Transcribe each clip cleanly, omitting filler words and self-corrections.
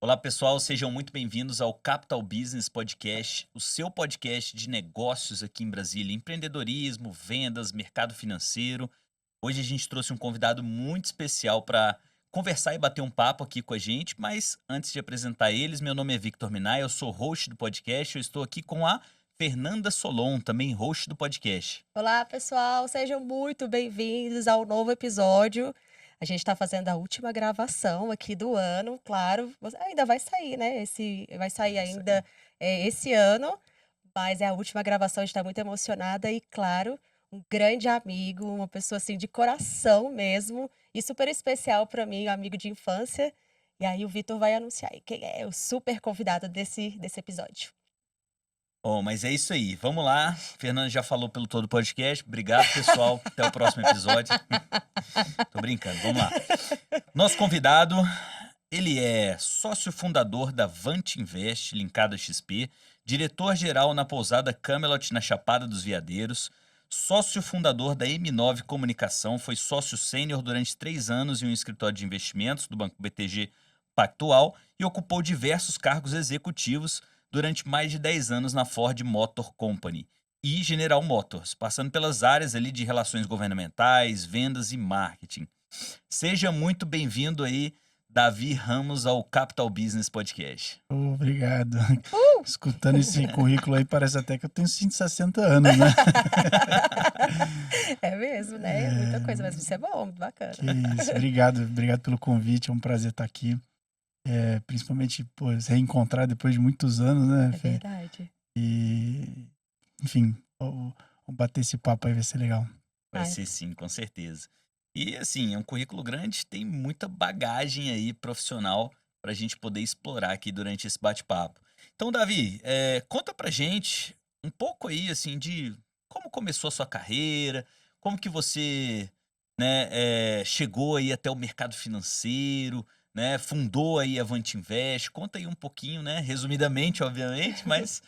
Olá, pessoal, sejam muito bem-vindos ao Capital Business Podcast, o seu podcast de negócios aqui em Brasília, empreendedorismo, vendas, mercado financeiro. Hoje a gente trouxe um convidado muito especial para conversar e bater um papo aqui com a gente, mas antes de apresentar eles, meu nome é Victor Minay, eu sou host do podcast, eu estou aqui com a Fernanda Solon, também host do podcast. Olá, pessoal, sejam muito bem-vindos ao novo episódio. A gente está fazendo a última gravação aqui do ano, claro, ainda vai sair, né? Vai sair É isso aí. ainda esse ano, mas é a última gravação, a gente está muito emocionada e, claro, um grande amigo, uma pessoa assim de coração mesmo, e super especial para mim, um amigo de infância. E aí o Vitor vai anunciar aí quem é o super convidado desse episódio. Bom, mas é isso aí. Vamos lá. Fernanda já falou pelo todo o podcast. Obrigado, pessoal. Até o próximo episódio. Tô brincando. Vamos lá. Nosso convidado, ele é sócio fundador da Vant Invest, linkado à XP, diretor-geral na pousada Camelot, na Chapada dos Veadeiros, sócio fundador da M9 Comunicação, foi sócio sênior durante 3 anos em um escritório de investimentos do Banco BTG Pactual e ocupou diversos cargos executivos durante mais de 10 anos na Ford Motor Company e General Motors, passando pelas áreas ali de relações governamentais, vendas e marketing. Seja muito bem-vindo aí, Davi Ramos, ao Capital Business Podcast. Obrigado. Uh! Escutando esse currículo aí, parece até que eu tenho 160 anos, né? É mesmo, né? É muita coisa, mas isso é bom, muito bacana. Que isso. Obrigado pelo convite. É um prazer estar aqui. Principalmente, pô, se reencontrar depois de muitos anos, né, É Fê? verdade. E, enfim, vamos bater esse papo aí, vai ser legal. Vai Ai, ser sim, com certeza. E assim, é um currículo grande, tem muita bagagem aí profissional para a gente poder explorar aqui durante esse bate-papo. Então, Davi, conta pra gente um pouco aí, assim, de como começou a sua carreira, como que você, né, chegou aí até o mercado financeiro, né, fundou aí a Vant Invest. Conta aí um pouquinho, né, resumidamente, obviamente, mas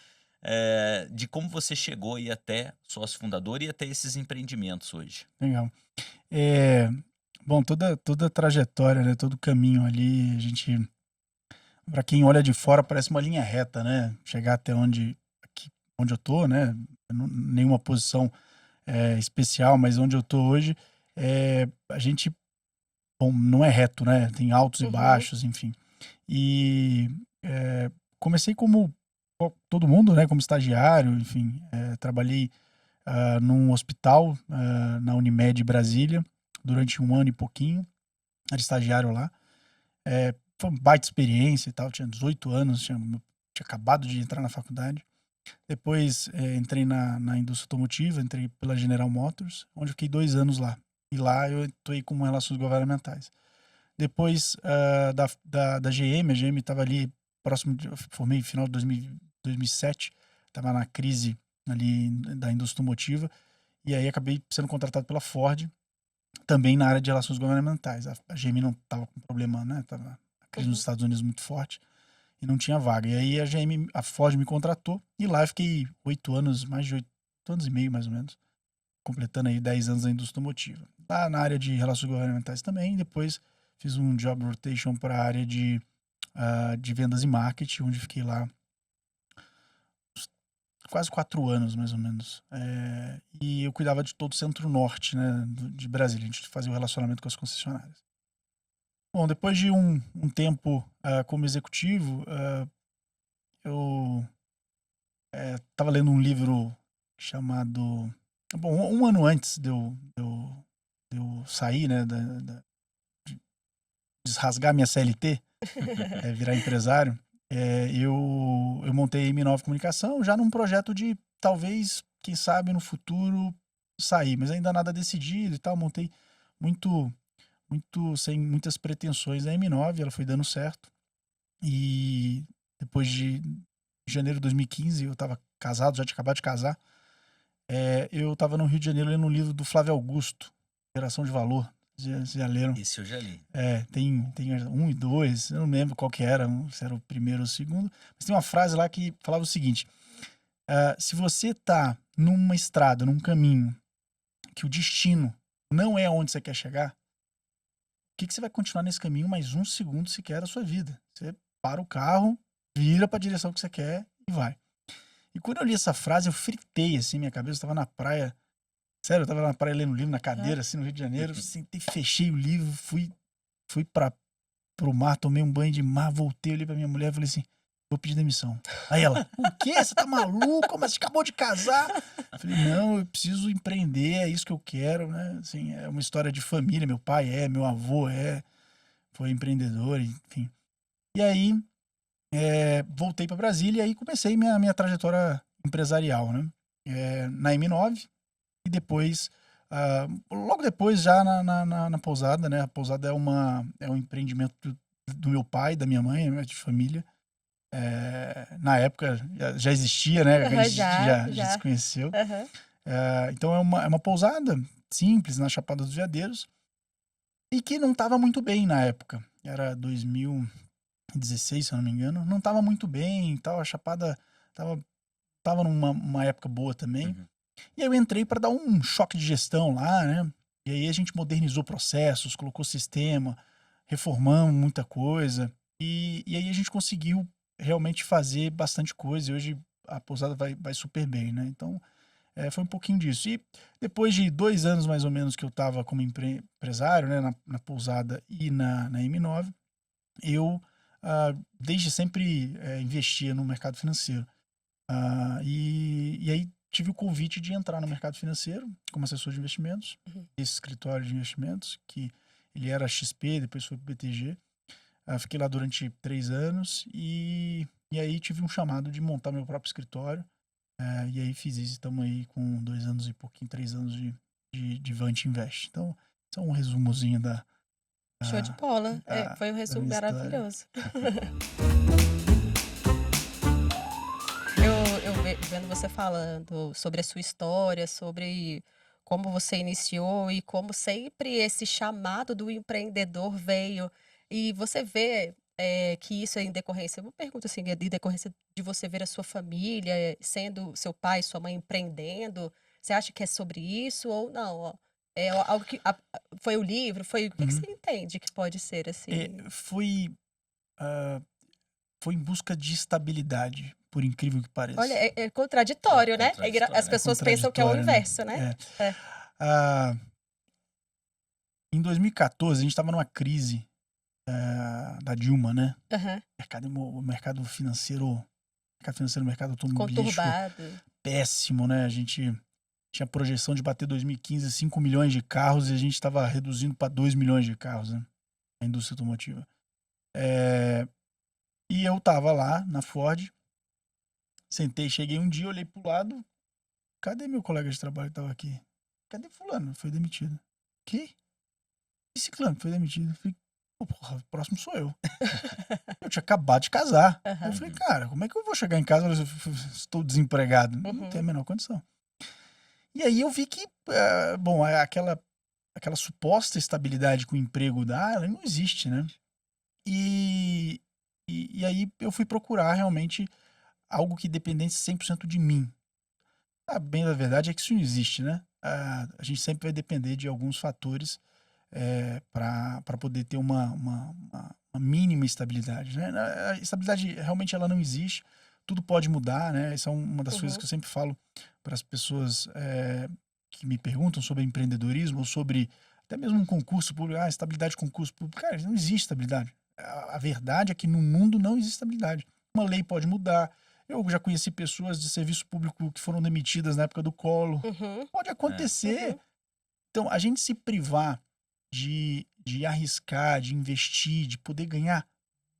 de como você chegou aí até sócio fundador e até esses empreendimentos hoje. Legal. É, bom, toda a trajetória, né, todo o caminho ali, a gente, para quem olha de fora, parece uma linha reta, né? Chegar até onde eu tô, né? Nenhuma posição especial, mas onde eu tô hoje, a gente, bom, não é reto, né? Tem altos e uhum, baixos, enfim. E comecei como todo mundo, né? Como estagiário, enfim. Trabalhei num hospital na Unimed Brasília durante 1 ano e pouquinho. Era estagiário lá. Foi uma baita experiência e tal. Tinha 18 anos, tinha acabado de entrar na faculdade. Depois entrei na indústria automotiva, entrei pela General Motors, onde eu fiquei 2 anos lá. E lá eu atuei com relações governamentais. Depois da GM, a GM estava ali próximo, eu formei no final de 2007, estava na crise ali da indústria automotiva, e aí acabei sendo contratado pela Ford, também na área de relações governamentais. A GM não estava com problema, né? Tava a crise nos uhum. Estados Unidos muito forte e não tinha vaga. E aí a Ford me contratou e lá eu fiquei 8 anos, mais de 8 anos e meio mais ou menos, completando aí 10 anos na indústria automotiva. Lá na área de relações governamentais também, depois fiz um job rotation para a área de vendas e marketing, onde fiquei lá quase 4 anos, mais ou menos. E eu cuidava de todo o centro-norte, né, de Brasília. A gente fazia o relacionamento com as concessionárias. Bom, depois de um tempo como executivo, eu estava lendo um livro chamado... Bom, um ano antes de eu sair, né, de desrasgar minha CLT, virar empresário, eu montei a M9 Comunicação já num projeto de talvez, quem sabe, no futuro sair, mas ainda nada decidido e tal. Montei muito, muito sem muitas pretensões a M9, ela foi dando certo. E depois de janeiro de 2015, eu estava casado, já tinha acabado de casar. Eu estava no Rio de Janeiro lendo um livro do Flávio Augusto, Geração de Valor. Já leram? Esse eu já li. Tem um e dois, eu não lembro qual que era, se era o primeiro ou o segundo, mas tem uma frase lá que falava o seguinte: se você tá numa estrada, num caminho, que o destino não é onde você quer chegar, por que você vai continuar nesse caminho mais um segundo sequer da sua vida? Você para o carro, vira para a direção que você quer e vai. E quando eu li essa frase, eu fritei, assim, minha cabeça. Eu tava na praia, sério, eu tava na praia lendo livro, na cadeira, assim, no Rio de Janeiro. Sentei, fechei o livro, fui pro mar, tomei um banho de mar, voltei, olhei pra minha mulher e falei assim, vou pedir demissão. Aí ela, o quê? Você tá maluco? Mas você acabou de casar? Eu falei, não, eu preciso empreender, é isso que eu quero, né? Assim, é uma história de família, meu pai meu avô foi empreendedor, enfim. E aí, voltei para Brasília e aí comecei minha trajetória empresarial, né? Na M9 e depois, logo depois já na Pousada, né? A Pousada é um empreendimento do meu pai, da minha mãe, né, de família. Na época já existia, né? A gente já se conheceu. Então é uma pousada simples na Chapada dos Veadeiros e que não estava muito bem na época. Era 2016, se eu não me engano. Não estava muito bem e tal. A Chapada tava numa época boa também. Uhum. E aí eu entrei para dar um choque de gestão lá, né? E aí a gente modernizou processos, colocou sistema, reformamos muita coisa. E aí a gente conseguiu realmente fazer bastante coisa. E hoje a pousada vai super bem, né? Então, foi um pouquinho disso. E depois de 2 anos mais ou menos que eu estava como empresário, né? Na pousada e na M9, eu desde sempre investia no mercado financeiro. E aí tive o convite de entrar no mercado financeiro como assessor de investimentos, esse escritório de investimentos, que ele era XP, depois foi pro BTG. Fiquei lá durante 3 anos e aí tive um chamado de montar meu próprio escritório. E aí fiz isso, estamos aí com 2 anos e pouquinho, 3 anos de Vant Invest. Então, isso é um resumozinho Show de bola. Foi um da resumo minha história. maravilhoso. Vendo você falando sobre a sua história, sobre como você iniciou e como sempre esse chamado do empreendedor veio. E você vê que isso é em decorrência, uma pergunta assim, é em decorrência de você ver a sua família, sendo seu pai, sua mãe empreendendo. Você acha que é sobre isso ou não? Ó? É algo que foi o livro, foi o que Uhum. você entende que pode ser assim? Foi em busca de estabilidade, por incrível que pareça. Olha, é contraditório, né? contraditório, As pessoas pensam que é o contraditório, né? inverso, né? Em 2014, a gente estava numa crise da Dilma, né? Aham. O mercado financeiro, mercado automobilístico Conturbado. péssimo, né? A gente tinha projeção de bater 2015 5 milhões de carros e a gente estava reduzindo para 2 milhões de carros, né? A indústria automotiva. E eu tava lá na Ford, cheguei um dia, olhei pro lado, cadê meu colega de trabalho que tava aqui? Cadê fulano? Foi demitido. Que? E ciclano foi demitido. Eu falei, porra, o próximo sou eu. Eu tinha acabado de casar. Aham. Eu falei, cara, como é que eu vou chegar em casa e estou desempregado? Não Uhum. tem a menor condição. E aí eu vi que, aquela suposta estabilidade que o emprego dá, ela não existe, né? E aí eu fui procurar realmente algo que dependesse 100% de mim. Bem da verdade é que isso não existe, né? A gente sempre vai depender de alguns fatores para poder ter uma mínima estabilidade, né? A estabilidade realmente ela não existe, tudo pode mudar, né? Essa é uma das coisas que eu sempre falo para as pessoas que me perguntam sobre empreendedorismo ou sobre até mesmo um concurso público, estabilidade de concurso público. Cara, não existe estabilidade. A verdade é que no mundo não existe estabilidade. Uma lei pode mudar. Eu já conheci pessoas de serviço público que foram demitidas na época do Collor. Uhum. Pode acontecer. Então, a gente se privar de arriscar, de investir, de poder ganhar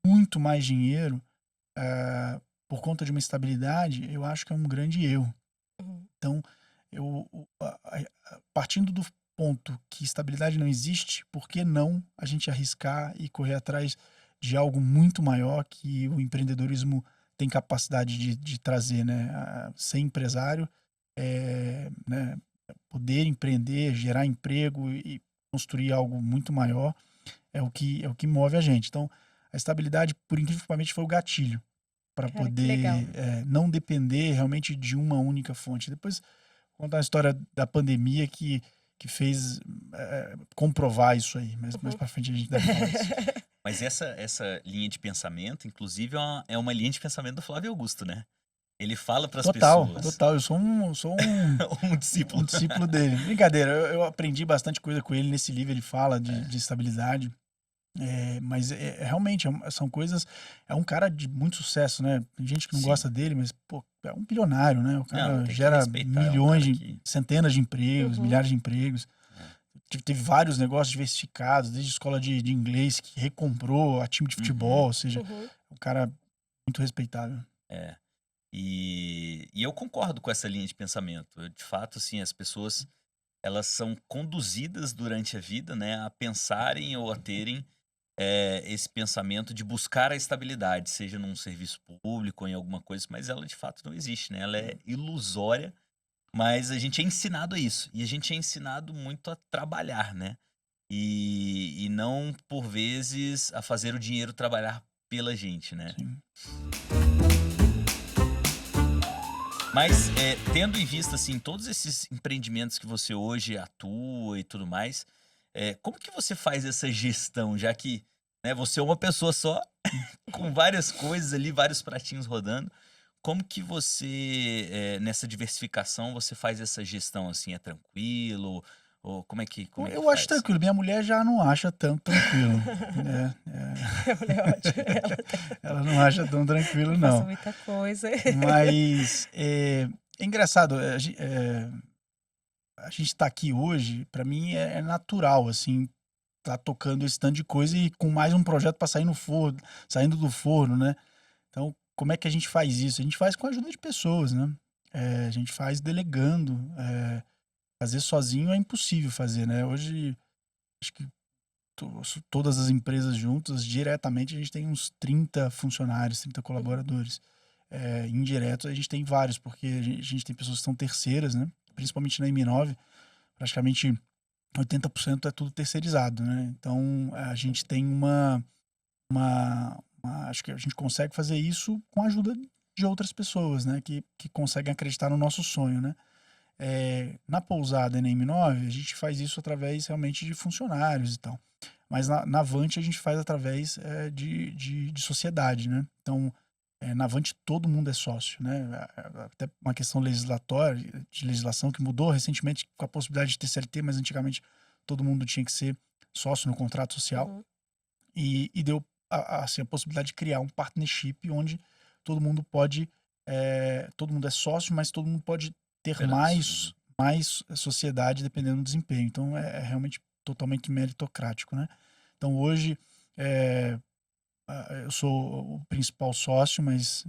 muito mais dinheiro por conta de uma estabilidade, eu acho que é um grande erro. Uhum. Então, partindo do ponto que estabilidade não existe, por que não a gente arriscar e correr atrás de algo muito maior que o empreendedorismo tem capacidade de trazer, né? Ser empresário, né? Poder empreender, gerar emprego e construir algo muito maior é o que move a gente. Então, a estabilidade, por incrível que pareça, foi o gatilho para Cara, que poder legal. não depender realmente de uma única fonte. Depois, contar a história da pandemia que fez comprovar isso aí, mas mais para frente a gente deve falar isso. Mas essa linha de pensamento, inclusive, é uma linha de pensamento do Flávio Augusto, né? Ele fala para as pessoas. Total. Eu sou um Um discípulo. discípulo dele. Brincadeira, eu aprendi bastante coisa com ele. Nesse livro ele fala de estabilidade. Mas realmente são coisas. É um cara de muito sucesso, né? Tem gente que não Sim. gosta dele, mas pô, é um bilionário, né? O Não, cara tem que gera respeitar, é um milhões, cara que... centenas de empregos, Uhum. milhares de empregos. Teve vários negócios diversificados, desde escola de inglês que recomprou a time de futebol, ou seja, Uhum. um cara muito respeitável. É. E eu concordo com essa linha de pensamento. De fato, assim, as pessoas, elas são conduzidas durante a vida, né, a pensarem ou a terem esse pensamento de buscar a estabilidade, seja num serviço público ou em alguma coisa, mas ela de fato não existe, né? Ela é ilusória, mas a gente é ensinado a isso. E a gente é ensinado muito a trabalhar, né? E não, por vezes, a fazer o dinheiro trabalhar pela gente, né? Sim. Mas tendo em vista assim todos esses empreendimentos que você hoje atua e tudo mais, como que você faz essa gestão, já que, né, você é uma pessoa só, com várias coisas ali, vários pratinhos rodando. Como que você, nessa diversificação, você faz essa gestão assim? É tranquilo? Ou como é que Eu acho faz? tranquilo. Minha mulher já não acha tão tranquilo. Minha mulher é ótima. Ela não acha tão tranquilo, Eu faço não. muita coisa. Mas é engraçado. A gente tá aqui hoje, pra mim é natural, assim, tá tocando esse tanto de coisa e com mais um projeto pra sair no forno, saindo do forno, né? Então, como é que a gente faz isso? A gente faz com a ajuda de pessoas, né? A gente faz delegando. Fazer sozinho é impossível fazer, né? Hoje, acho que todas as empresas juntas, diretamente, a gente tem uns 30 funcionários, 30 colaboradores. Indiretos, a gente tem vários, porque a gente tem pessoas que são terceiras, né? Principalmente na M9, praticamente 80% é tudo terceirizado, né? Então, a gente tem acho que a gente consegue fazer isso com a ajuda de outras pessoas, né? Que conseguem acreditar no nosso sonho, né? Na pousada e na M9, a gente faz isso através realmente de funcionários e tal. Mas na Avante a gente faz através de sociedade, né? Então, na Avante todo mundo é sócio, né? Até uma questão legislatória, de legislação que mudou recentemente com a possibilidade de ter CLT, mas antigamente todo mundo tinha que ser sócio no contrato social. Uhum. E deu assim, a possibilidade de criar um partnership onde todo mundo pode, todo mundo é sócio, mas todo mundo pode ter Pedaço. mais sociedade dependendo do desempenho. Então é realmente totalmente meritocrático, né? Então hoje eu sou o principal sócio, mas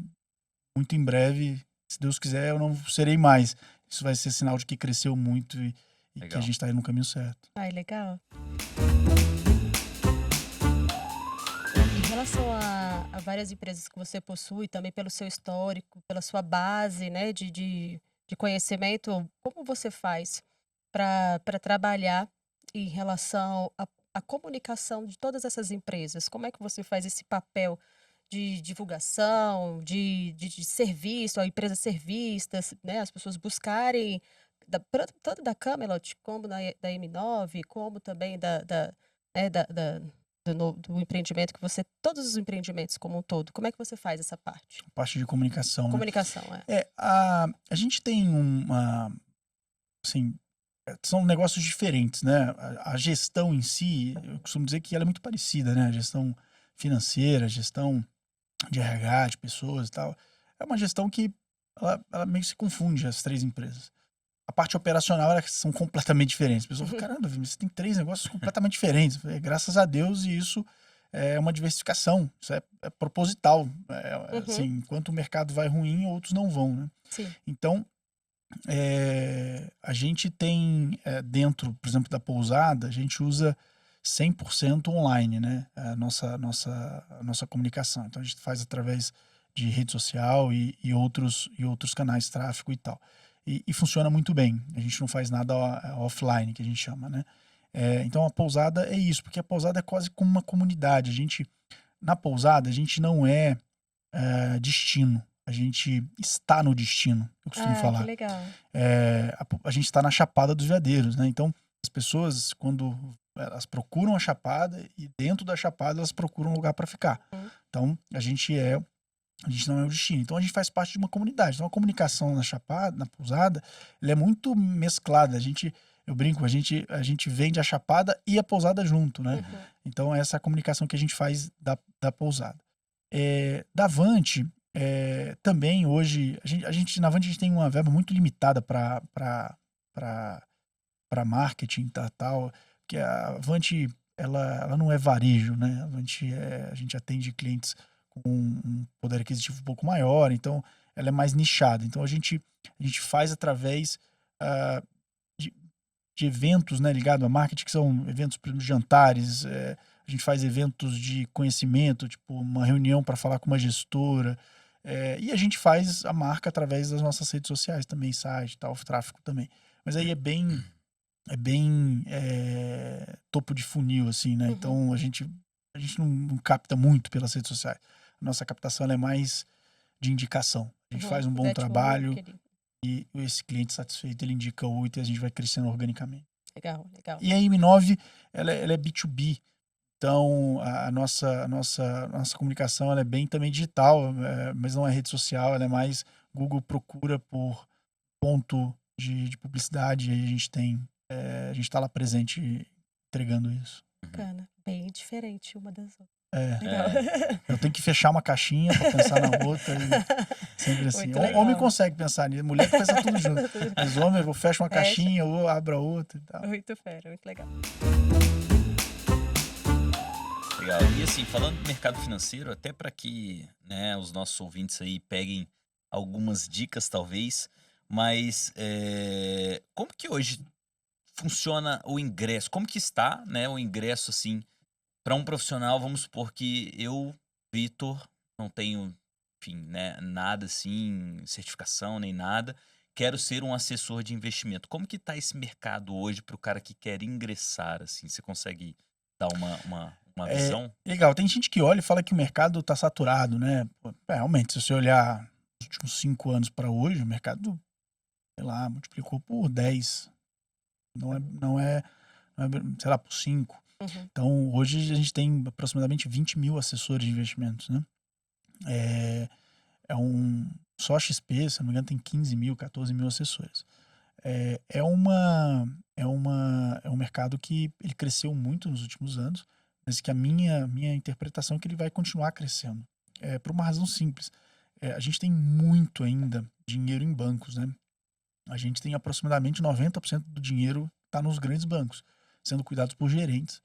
muito em breve, se Deus quiser, eu não serei mais. Isso vai ser sinal de que cresceu muito e que a Legal. gente está indo no caminho certo. Ai, legal. Em relação a várias empresas que você possui, também pelo seu histórico, pela sua base, né, de conhecimento, como você faz para trabalhar em relação à comunicação de todas essas empresas? Como é que você faz esse papel de divulgação, de ser visto, a empresa ser vista, né, as pessoas buscarem, tanto da Camelot, como da M9, como também né, do empreendimento que você, todos os empreendimentos como um todo, como é que você faz essa parte? Parte de comunicação, né? Comunicação, A gente tem assim, são negócios diferentes, né? A gestão em si, eu costumo dizer que ela é muito parecida, né? A gestão financeira, a gestão de RH, de pessoas e tal. É uma gestão que ela meio que se confunde as três empresas. A parte operacional, elas são completamente diferentes. A pessoa fala, caramba, você tem três negócios completamente diferentes. Graças a Deus, e isso é uma diversificação. Isso é proposital. Assim, enquanto o mercado vai ruim, outros não vão, né? Sim. Então, a gente tem dentro, por exemplo, da pousada, a gente usa 100% online, né? A nossa comunicação. Então, a gente faz através de rede social e outros canais de tráfego e tal. E funciona muito bem. A gente não faz nada offline, que a gente chama, né? Então, a pousada é isso, porque a pousada é quase como uma comunidade. Na pousada, a gente não é destino. A gente está no destino, eu costumo Que falar. legal. A gente está na Chapada dos Veadeiros, né? Então, as pessoas, quando elas procuram a Chapada e dentro da Chapada elas procuram um lugar para ficar. Então, a gente não é o destino. Então, a gente faz parte de uma comunidade. Então, a comunicação na Chapada, na pousada, ela é muito mesclada. Eu brinco, a gente vende a Chapada e a pousada junto, né? Então, essa é a comunicação que a gente faz da pousada. Da Avante, também hoje, na Avante a gente tem uma verba muito limitada para marketing tal, que a Avante, ela não é varejo, né? A gente atende clientes com um poder aquisitivo um pouco maior, então ela é mais nichada. Então a gente faz através de eventos, né, ligado a marketing, que são eventos, por exemplo, jantares, a gente faz eventos de conhecimento, tipo uma reunião para falar com uma gestora, e a gente faz a marca através das nossas redes sociais também, site, tal, tráfego também. Mas aí é bem topo de funil, assim, né? Então a gente não capta muito pelas redes sociais. A nossa captação ela é mais de indicação. A gente faz um bom trabalho e esse cliente satisfeito, ele indica outro e a gente vai crescendo organicamente. Legal. E a M9, ela é B2B. Então, a nossa comunicação ela é bem também digital, mas não é rede social, ela é mais Google procura por ponto de publicidade e aí a gente está lá presente entregando isso. Bacana. Bem diferente uma das outras. Legal. Eu tenho que fechar uma caixinha para pensar na outra. Sempre assim. Homem consegue pensar nisso, mulher que pensa tudo junto. Mas homem, eu fecho uma caixinha ou abro a outra e tal. Muito fera, muito legal. Legal. E assim, falando do mercado financeiro, até para que, né, os nossos ouvintes aí peguem algumas dicas, talvez, mas como que hoje funciona o ingresso? Como que está, né, o ingresso, assim, para um profissional? Vamos supor que eu, Vitor, não tenho, enfim, né, nada assim, certificação nem nada, quero ser um assessor de investimento. Como que está esse mercado hoje para o cara que quer ingressar, assim? Você consegue dar uma visão? Legal, tem gente que olha e fala que o mercado está saturado, né? Realmente, se você olhar os últimos 5 anos para hoje, o mercado, sei lá, multiplicou por 10. Não é sei lá, por 5. Então, hoje a gente tem aproximadamente 20 mil assessores de investimentos, né? Só a XP, se não me engano, tem 15 mil, 14 mil assessores. É um mercado que ele cresceu muito nos últimos anos, mas que a minha interpretação é que ele vai continuar crescendo. Por uma razão simples. A gente tem muito ainda dinheiro em bancos, né? A gente tem aproximadamente 90% do dinheiro está nos grandes bancos, sendo cuidados por gerentes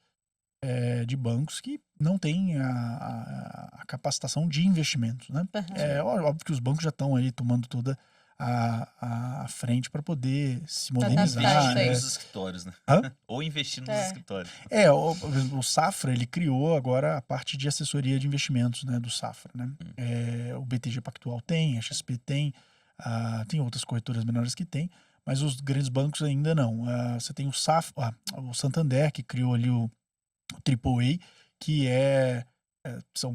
de bancos que não têm a capacitação de investimentos, né? Óbvio que os bancos já estão aí tomando toda a frente para poder se modernizar. Investir nos escritórios, né? Ou investir nos escritórios. O Safra, ele criou agora a parte de assessoria de investimentos, né, do Safra, né? O BTG Pactual tem, a XP tem outras corretoras menores que tem, mas os grandes bancos ainda não. Você tem o Santander, que criou ali o AAA, que são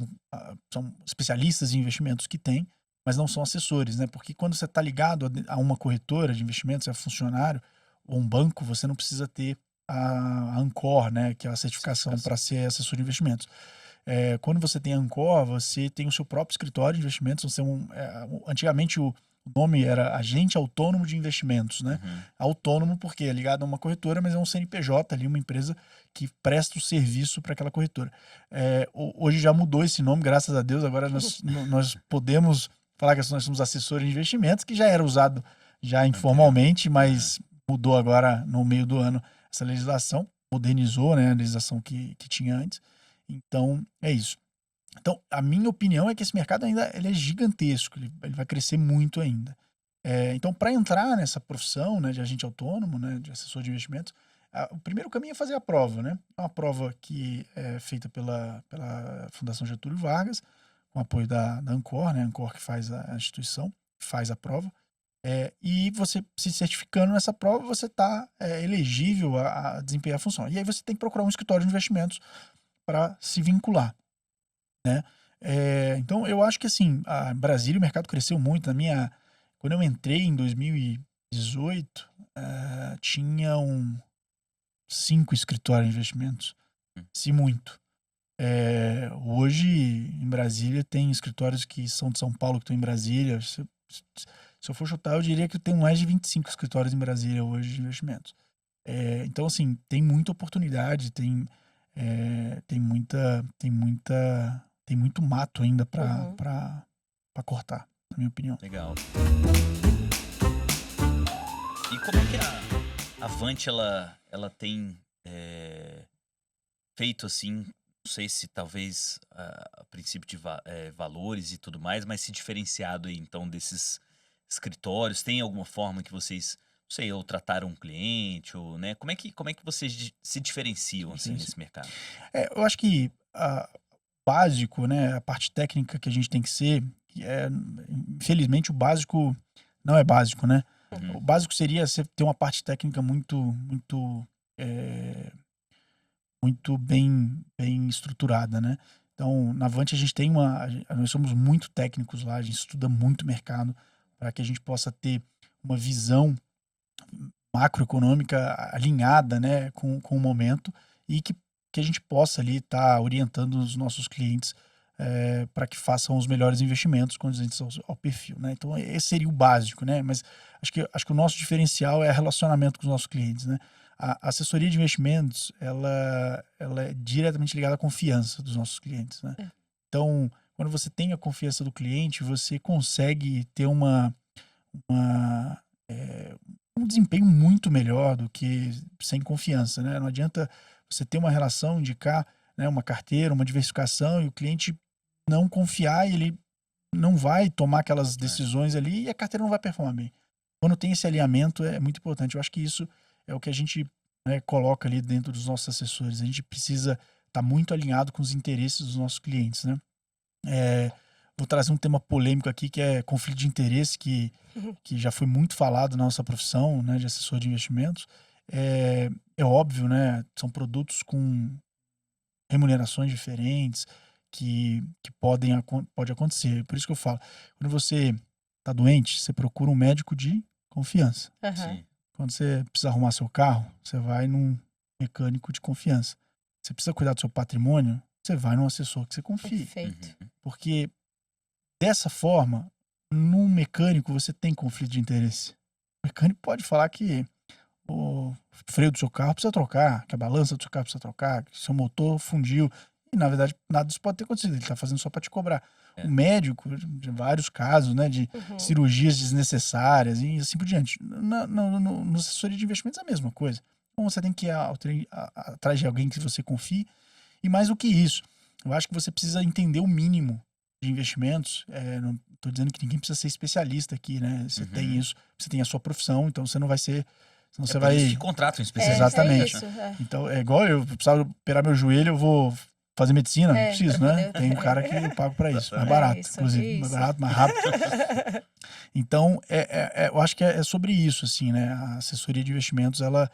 especialistas em investimentos que tem, mas não são assessores, né? Porque quando você está ligado a uma corretora de investimentos, é funcionário, ou um banco, você não precisa ter a Ancor, né? Que é a certificação para ser assessor de investimentos. Quando você tem a Ancor, você tem o seu próprio escritório de investimentos. Antigamente o nome era Agente Autônomo de Investimentos, né? Autônomo porque é ligado a uma corretora, mas é um CNPJ ali, uma empresa que presta o serviço para aquela corretora. Hoje já mudou esse nome, graças a Deus. Agora nós podemos falar que nós somos assessores de investimentos, que já era usado já informalmente, mas mudou agora no meio do ano essa legislação, modernizou, né, a legislação que tinha antes. Então, é isso. Então, a minha opinião é que esse mercado ainda ele é gigantesco, ele vai crescer muito ainda. Então, para entrar nessa profissão, né, de agente autônomo, né, de assessor de investimentos, o primeiro caminho é fazer a prova, né? É uma prova que é feita pela Fundação Getúlio Vargas, com apoio da Ancor, né? A Ancor que faz a instituição, faz a prova. E você se certificando nessa prova, você está elegível a desempenhar a função. E aí você tem que procurar um escritório de investimentos para se vincular, né? Então, eu acho que assim, a Brasília, o mercado cresceu muito. Quando eu entrei em 2018, tinham 5 escritórios de investimentos, se muito. Hoje, em Brasília, tem escritórios que são de São Paulo que estão em Brasília. Se eu for chutar, eu diria que tem mais de 25 escritórios em Brasília hoje de investimentos. Então, assim, tem muita oportunidade, tem muito mato ainda para cortar, na minha opinião. Legal. E como é que a Avante, ela tem feito assim, não sei se talvez a princípio de valores e tudo mais, mas se diferenciado aí, então, desses escritórios? Tem alguma forma que vocês, não sei, ou trataram um cliente, ou, né? Como é que vocês se diferenciam, assim, nesse mercado? Eu acho que básico, né, a parte técnica que a gente tem que ser, infelizmente o básico não é básico, né? Uhum. O básico seria você ter uma parte técnica muito bem estruturada, né? Então, na Avante a gente tem nós somos muito técnicos lá, a gente estuda muito mercado para que a gente possa ter uma visão macroeconômica alinhada, né, com o momento, e que a gente possa ali estar orientando os nossos clientes para que façam os melhores investimentos condizentes ao perfil, né? Então, esse seria o básico, né? Mas acho que o nosso diferencial é relacionamento com os nossos clientes, né? A assessoria de investimentos, ela é diretamente ligada à confiança dos nossos clientes, né? Então, quando você tem a confiança do cliente, você consegue ter um desempenho muito melhor do que sem confiança, né? Não adianta você ter uma relação, indicar, né, uma carteira, uma diversificação, e o cliente não confiar, e ele não vai tomar aquelas decisões ali, e a carteira não vai performar bem. Quando tem esse alinhamento, é muito importante. Eu acho que isso é o que a gente, né, coloca ali dentro dos nossos assessores. A gente precisa estar muito alinhado com os interesses dos nossos clientes, né? Vou trazer um tema polêmico aqui, que é conflito de interesse, que já foi muito falado na nossa profissão, né, de assessor de investimentos. É óbvio, né? São produtos com remunerações diferentes que pode acontecer. Por isso que eu falo, quando você está doente, você procura um médico de confiança. Sim. Quando você precisa arrumar seu carro, você vai num mecânico de confiança. Você precisa cuidar do seu patrimônio, você vai num assessor que você confie. Perfeito. Porque dessa forma, num mecânico você tem conflito de interesse. O mecânico pode falar que o freio do seu carro precisa trocar, que a balança do seu carro precisa trocar, que seu motor fundiu. E, na verdade, nada disso pode ter acontecido. Ele está fazendo só para te cobrar. O médico, de vários casos, né, de cirurgias desnecessárias e assim por diante. No assessoria de investimentos é a mesma coisa. Então, você tem que ir atrás de alguém que você confie. E mais do que isso, eu acho que você precisa entender o mínimo de investimentos. Não estou dizendo que ninguém precisa ser especialista aqui, né? Você tem isso, você tem a sua profissão, então você não vai ser... Senão você vai... Isso que contratam um Exatamente. Isso. Então, é igual eu precisava operar meu joelho, eu vou fazer medicina? Não preciso, pra né? poder- Tem um cara que eu pago para isso. Mais Exatamente. barato, Isso, inclusive. Mais isso. barato, mais rápido. Então, eu acho que é sobre isso, assim, né? A assessoria de investimentos, ela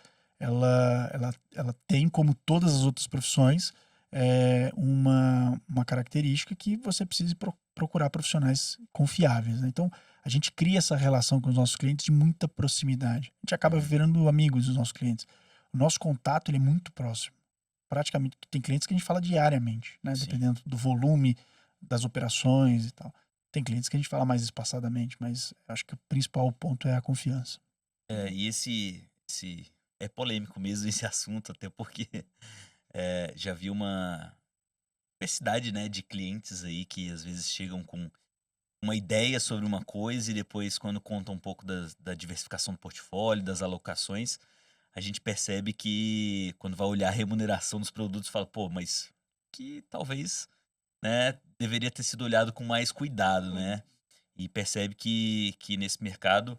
tem, como todas as outras profissões, uma característica que você precisa procurar profissionais confiáveis, né? Então, a gente cria essa relação com os nossos clientes de muita proximidade. A gente acaba virando amigos dos nossos clientes. O nosso contato, ele é muito próximo. Praticamente, tem clientes que a gente fala diariamente, né? Sim. Dependendo do volume das operações e tal. Tem clientes que a gente fala mais espaçadamente, mas acho que o principal ponto é a confiança. E esse é polêmico mesmo esse assunto, até porque já vi uma diversidade, né, de clientes aí que às vezes chegam com uma ideia sobre uma coisa e depois, quando contam um pouco da diversificação do portfólio, das alocações, a gente percebe que quando vai olhar a remuneração dos produtos, fala, pô, mas que talvez, né, deveria ter sido olhado com mais cuidado, né? E percebe que nesse mercado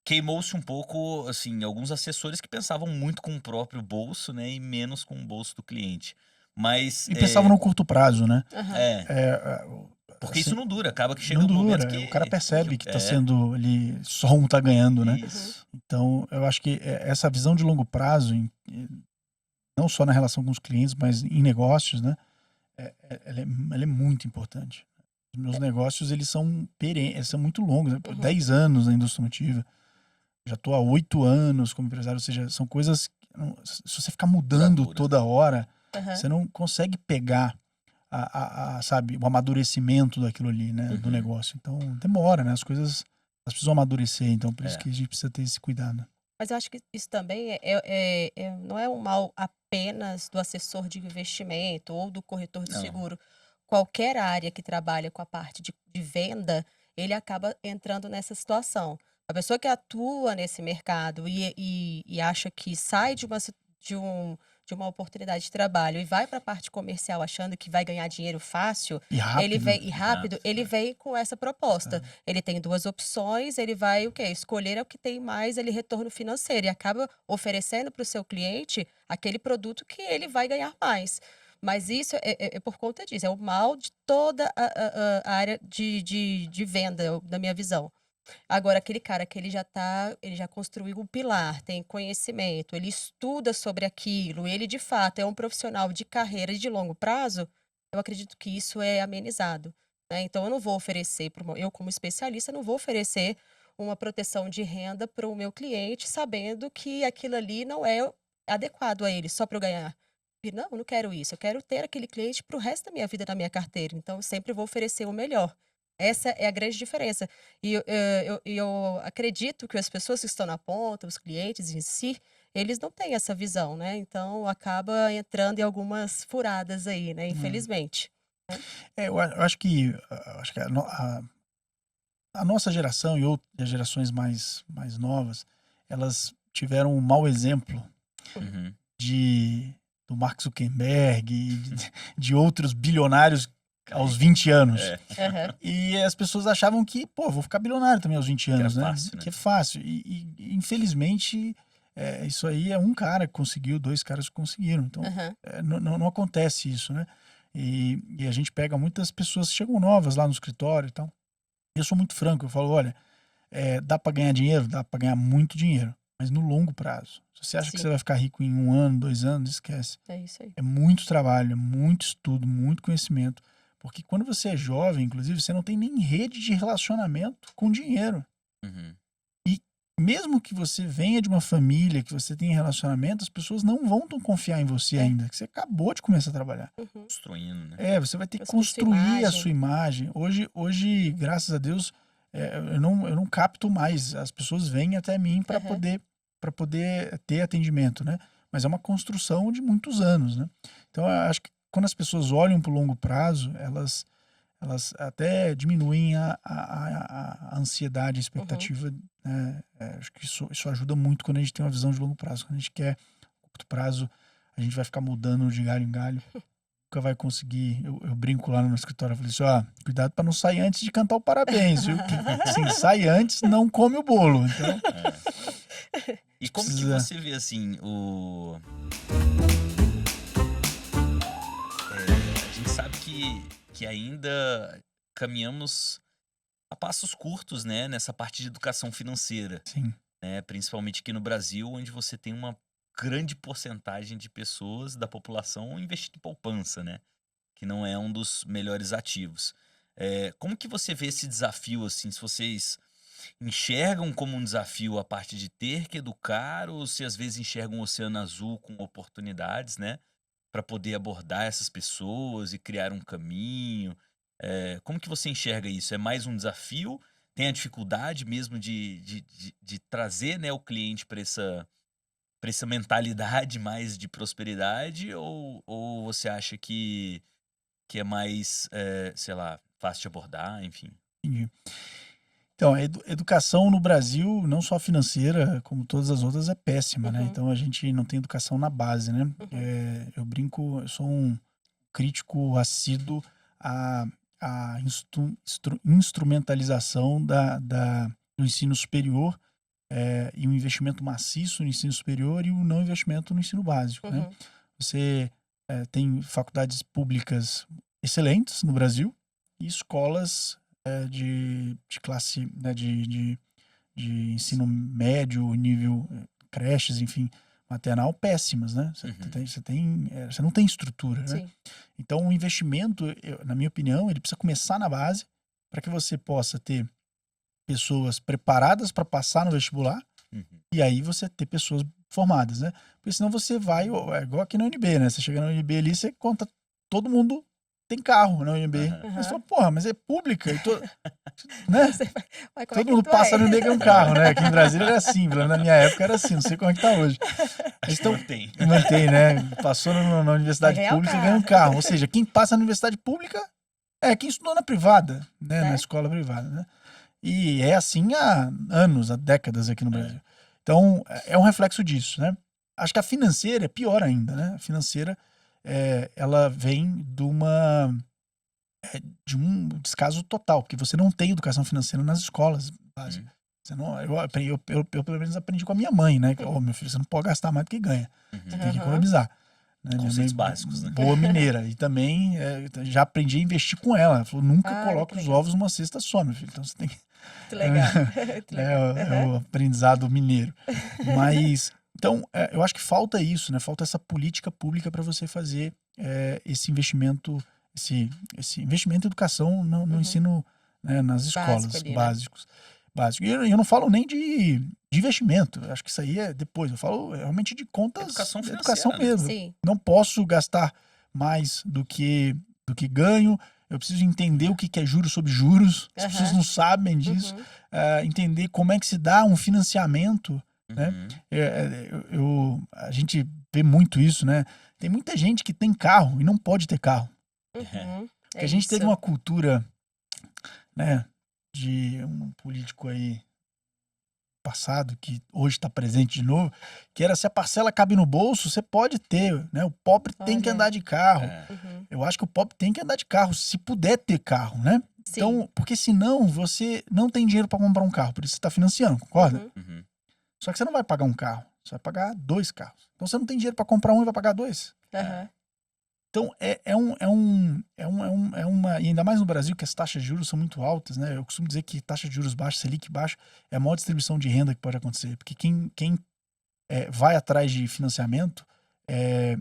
queimou-se um pouco, assim, alguns assessores que pensavam muito com o próprio bolso, né, e menos com o bolso do cliente. Mas E pensavam no curto prazo, né? porque Assim, isso não dura, acaba que chega não um momento dura. que O cara percebe que está é, sendo ali, só um tá ganhando, né? isso. Então, eu acho que essa visão de longo prazo, não só na relação com os clientes, mas em negócios, né? Ela é muito importante. Os meus negócios, eles são eles são muito longos, né? 10 anos na indústria automotiva. Já estou há 8 anos como empresário, ou seja, são coisas se você ficar mudando Dura. toda hora, Aham. você não consegue pegar sabe, o amadurecimento daquilo ali, né, do Uhum. negócio. Então, demora, né? As coisas elas precisam amadurecer, então por isso É. que a gente precisa ter esse cuidado. Mas eu acho que isso também não é um mal apenas do assessor de investimento ou do corretor de Não. seguro. Qualquer área que trabalha com a parte de venda, ele acaba entrando nessa situação. A pessoa que atua nesse mercado e acha que sai de uma oportunidade de trabalho e vai para a parte comercial achando que vai ganhar dinheiro fácil, E rápido. rápido, ele é. vem com essa proposta. Tá. Ele tem duas opções, ele vai o quê? Escolher o que tem mais ele retorno financeiro e acaba oferecendo para o seu cliente aquele produto que ele vai ganhar mais. Mas isso é por conta disso, é o mal de toda a área de venda, na minha visão. Agora, aquele cara que ele já construiu um pilar, tem conhecimento, ele estuda sobre aquilo, ele de fato é um profissional de carreira e de longo prazo, eu acredito que isso é amenizado, né? Então, eu não vou oferecer, eu como especialista, não vou oferecer uma proteção de renda para o meu cliente, sabendo que aquilo ali não é adequado a ele, só para eu ganhar. E não, eu não quero isso, eu quero ter aquele cliente para o resto da minha vida na minha carteira, então eu sempre vou oferecer o melhor. Essa é a grande diferença. Eu acredito que as pessoas que estão na ponta, os clientes em si, eles não têm essa visão, né? Então acaba entrando em algumas furadas aí, né? Infelizmente. Eu acho que a nossa geração e as gerações mais novas, elas tiveram um mau exemplo Uhum. do Mark Zuckerberg e de outros bilionários aos 20 anos. É. Aham. E as pessoas achavam que, pô, vou ficar bilionário também aos 20 era anos, né? fácil, né? Que é fácil. E, infelizmente, isso aí é um cara que conseguiu, 2 caras que conseguiram. Então, Aham. não acontece isso, né? E a gente pega muitas pessoas que chegam novas lá no escritório e tal. E eu sou muito franco, eu falo, olha, dá para ganhar dinheiro? Dá para ganhar muito dinheiro, mas no longo prazo. Se você acha que Sim. você vai ficar rico em 1 ano, 2 anos, esquece. É isso aí. É muito trabalho, é muito estudo, muito conhecimento. Porque quando você é jovem, inclusive, você não tem nem rede de relacionamento com dinheiro. Uhum. Mesmo que você venha de uma família, que você tenha relacionamento, as pessoas não vão tão confiar em você ainda, que você acabou de começar a trabalhar. Uhum. Construindo, né? Você vai ter que Construir sua construir a imagem. sua imagem. Hoje, graças a Deus, eu não capto mais. As pessoas vêm até mim para Aham. poder ter atendimento, né? Mas é uma construção de muitos anos, né? Então, eu acho que quando as pessoas olham para o longo prazo, elas até diminuem a ansiedade, a expectativa, né? Acho que isso ajuda muito quando a gente tem uma visão de longo prazo. Quando a gente quer curto prazo, a gente vai ficar mudando de galho em galho. Nunca vai conseguir. Eu brinco lá no meu escritório, eu falei assim, cuidado para não sair antes de cantar o parabéns, viu? Que, assim, sai antes, não come o bolo. Então, E como que precisa- você vê, assim, a gente sabe que ainda caminhamos a passos curtos, né, nessa parte de educação financeira, sim, né, principalmente aqui no Brasil, onde você tem uma grande porcentagem de pessoas da população investindo em poupança, né, que não é um dos melhores ativos. Como que você vê esse desafio, assim, se vocês enxergam como um desafio a parte de ter que educar ou se às vezes enxergam um oceano azul com oportunidades, né, para poder abordar essas pessoas e criar um caminho? Como que você enxerga isso? É mais um desafio? Tem a dificuldade mesmo de trazer, né, o cliente para essa mentalidade mais de prosperidade? Ou você acha que é mais, sei lá, fácil de abordar, enfim? entendi. Então, a educação no Brasil, não só financeira, como todas as outras, é péssima, né? Uhum. Então a gente não tem educação na base, né? Eu brinco, eu sou um crítico assíduo à instrumentalização do ensino superior, e o investimento maciço no ensino superior e o não investimento no ensino básico, né? Uhum. Você tem faculdades públicas excelentes no Brasil e escolas de classe, né, de ensino médio, nível creches, enfim, maternal, péssimas, né? Uhum. Você não tem estrutura, né? Sim. Então, o investimento, na minha opinião, ele precisa começar na base para que você possa ter pessoas preparadas para passar no vestibular Uhum. e aí você ter pessoas formadas, né? Porque senão você vai, é igual aqui na UNB, né? Você chega na UNB ali, você conta, todo mundo tem carro na UNB. Aham. Mas você fala, porra, mas é pública, né? Você vai, "Uai, como é Todo que mundo tu passa é?" no UNB ganha um carro, né? Aqui em Brasília era assim, pelo menos na minha época era assim, não sei como é que tá hoje. Acho que Então, mantém. mantém, né? Passou na universidade Vai ganhar o pública, ganha um carro. carro. Ou seja, quem passa na universidade pública é quem estudou na privada, né? Na Né? escola privada, né? E é assim há anos, há décadas aqui no É. Brasil. Então, é um reflexo disso, né? Acho que a financeira é pior ainda, né? A financeira, ela vem de um descaso total, porque você não tem educação financeira nas escolas básicas. Você não, eu, pelo menos, aprendi com a minha mãe, né? Ô, meu filho, você não pode gastar mais do que ganha. Você tem que Aham. economizar. Né? Minha Conceitos mãe, básicos, né? boa mineira. E também já aprendi a investir com ela. Ela falou, nunca Ah, coloque que os legal. ovos numa cesta só, meu filho. Então você tem que... Muito legal. Muito legal. É o aprendizado mineiro. Mas, então, eu acho que falta isso, né? Falta essa política pública para você fazer esse investimento, esse investimento em educação no Uhum. ensino, né, nas escolas Básico ali, né? básicos. E eu não falo nem de investimento, eu acho que isso aí é depois. Eu falo realmente de contas, Educação de financeira, educação né? mesmo. Sim. Não posso gastar mais do que ganho. Eu preciso entender o que é juros sobre juros. As pessoas Aham. não sabem disso. Uhum. Entender como é que se dá um financiamento, né? Uhum. A gente vê muito isso, né? Tem muita gente que tem carro e não pode ter carro. Uhum. Porque É a gente teve isso. uma cultura, né, de um político aí passado, que hoje está presente de novo, que era se a parcela cabe no bolso, você pode ter, né? O pobre tem que Olha. andar de carro. É. Uhum. Eu acho que o pobre tem que andar de carro, se puder ter carro, né? Sim. Então, porque senão você não tem dinheiro para comprar um carro, por isso você está financiando, concorda? Uhum. Uhum. Só que você não vai pagar um carro, você vai pagar 2 carros. Então você não tem dinheiro para comprar um e vai pagar 2. Aham. Então é uma. E ainda mais no Brasil, que as taxas de juros são muito altas, né? Eu costumo dizer que taxa de juros baixa, Selic baixa, é a maior distribuição de renda que pode acontecer. Porque quem vai atrás de financiamento é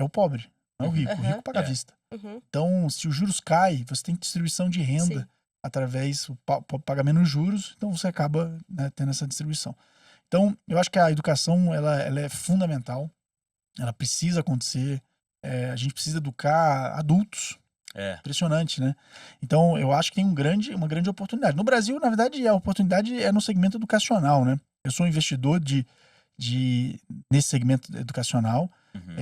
o pobre, não é o rico. O rico paga à vista. Uhum. Então, se os juros caem, você tem distribuição de renda Sim. através do paga menos juros, então você acaba, né, tendo essa distribuição. Então, eu acho que a educação ela é fundamental, ela precisa acontecer. A gente precisa educar adultos. É. Impressionante, né? Então, eu acho que tem uma grande oportunidade. No Brasil, na verdade, a oportunidade é no segmento educacional, né? Eu sou um investidor nesse segmento educacional. Uhum.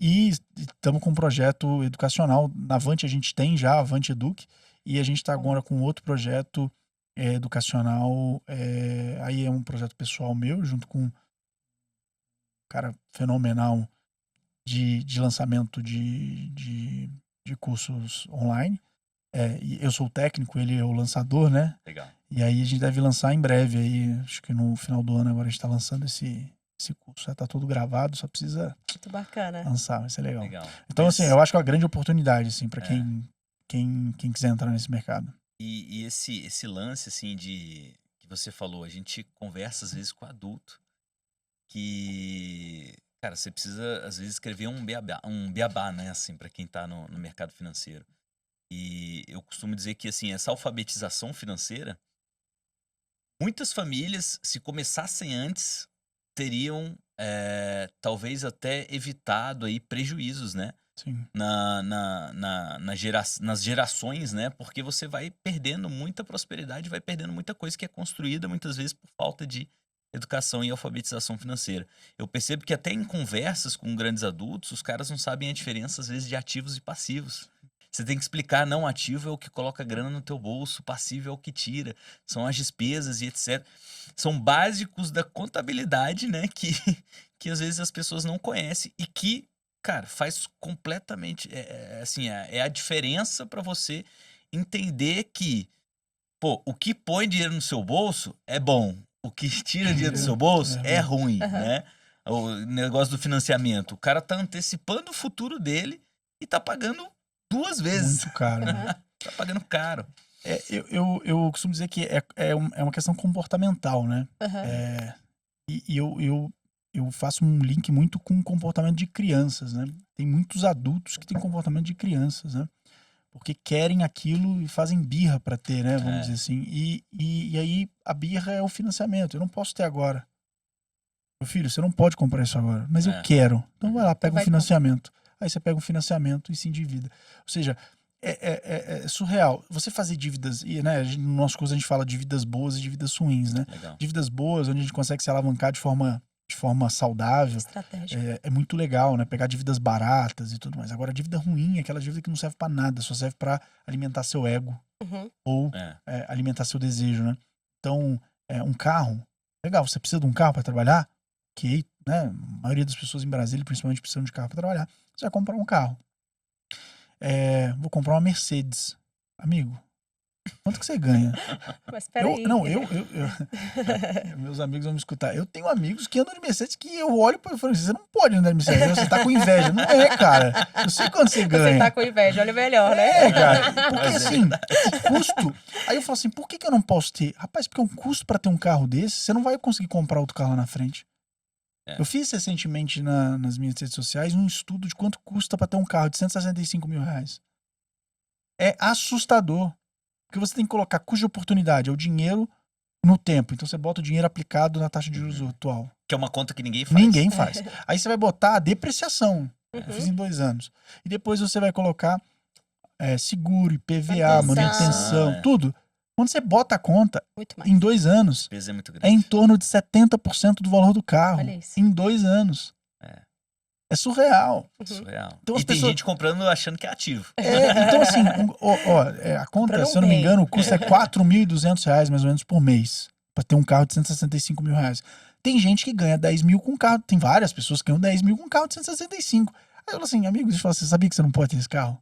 E estamos com um projeto educacional. Na Avante a gente tem já, a Avante Eduque, e a gente está agora com outro projeto educacional. Aí é um projeto pessoal meu, junto com um cara fenomenal de lançamento de cursos online. E eu sou o técnico, ele é o lançador, né? Legal. E aí a gente deve lançar em breve, aí, acho que no final do ano agora a gente está lançando esse curso. Já está todo gravado, só precisa Muito bacana. lançar, vai ser legal. Legal. Então, Mas- assim, eu acho que é uma grande oportunidade, assim, para É. quem quiser entrar nesse mercado. E esse lance, assim, que você falou, a gente conversa às vezes com adulto que, cara, você precisa, às vezes, escrever um beabá, né, assim, para quem tá no mercado financeiro. E eu costumo dizer que, assim, essa alfabetização financeira, muitas famílias, se começassem antes, teriam, talvez até evitado aí prejuízos, né? Sim. Nas gerações, né? Porque você vai perdendo muita prosperidade, vai perdendo muita coisa que é construída muitas vezes por falta de educação e alfabetização financeira. Eu percebo que até em conversas com grandes adultos, os caras não sabem a diferença, às vezes, de ativos e passivos. Você tem que explicar, não, ativo é o que coloca grana no teu bolso, passivo é o que tira, são as despesas e etc. São básicos da contabilidade, né? Que às vezes as pessoas não conhecem e que, cara, faz completamente, assim, é a diferença para você entender que, pô, o que põe dinheiro no seu bolso é bom, o que tira dinheiro do seu bolso é ruim, Aham. né? O negócio do financiamento, o cara tá antecipando o futuro dele e tá pagando 2 vezes, Muito caro, né? Aham. tá pagando caro. Eu costumo dizer que é uma questão comportamental, né? Aham. E eu faço um link muito com o comportamento de crianças, né? Tem muitos adultos que têm comportamento de crianças, né? Porque querem aquilo e fazem birra para ter, né? Vamos dizer assim. E aí a birra é o financiamento. Eu não posso ter agora. meu filho, você não pode comprar isso agora, mas eu É. quero. Então vai lá, pega um Vai financiamento. Aí você pega um financiamento e se endivida. Ou seja, é surreal. Você fazer dívidas, e né, no nosso curso a gente fala de dívidas boas e dívidas ruins, né? Legal. Dívidas boas, onde a gente consegue se alavancar de forma saudável, Estratégico. é muito legal, né? Pegar dívidas baratas e tudo mais. Agora, a dívida ruim é aquela dívida que não serve pra nada, só serve pra alimentar seu ego Uhum. ou É. alimentar seu desejo, né? Então, um carro, legal, você precisa de um carro pra trabalhar? Ok, né? A maioria das pessoas em Brasília, principalmente, precisam de carro pra trabalhar. Você vai comprar um carro. Vou comprar uma Mercedes. Amigo, quanto que você ganha? Mas peraí. Meus amigos vão me escutar. Eu tenho amigos que andam de Mercedes que eu olho e falo assim, você não pode andar de Mercedes, você tá com inveja. Não é, cara. Eu sei quanto você ganha. Você tá com inveja, olha o melhor, né? É, cara. Porque Mas é assim, o custo. Aí eu falo assim, por que eu não posso ter? Rapaz, porque é um custo pra ter um carro desse, você não vai conseguir comprar outro carro lá na frente. É. Eu fiz recentemente nas minhas redes sociais um estudo de quanto custa pra ter um carro de R$165 mil. É assustador. Porque você tem que colocar custo de oportunidade, é o dinheiro no tempo. Então você bota o dinheiro aplicado na taxa de juros atual. Que é uma conta que ninguém faz. Ninguém faz. Aí você vai botar a depreciação. Eu fiz Uhum. em 2 anos. E depois você vai colocar seguro, Manutenção. IPVA, manutenção, É. tudo. Quando você bota a conta, Muito mais. em 2 anos, O peso é muito é grande. em torno de 70% do valor do carro. Olha isso. Em 2 anos. É. É surreal. Uhum. Surreal. Então E as tem pessoas- gente comprando achando que é ativo. Então, assim, a conta, Comprando se eu não me bem. engano, o custo é R$4.200 mais ou menos por mês. Pra ter um carro de R$165 mil. Tem gente que ganha 10 mil com carro. Tem várias pessoas que ganham 10 mil com carro de 165. Aí eu falo assim, amigo, deixa eu falar, você sabia que você não pode ter esse carro?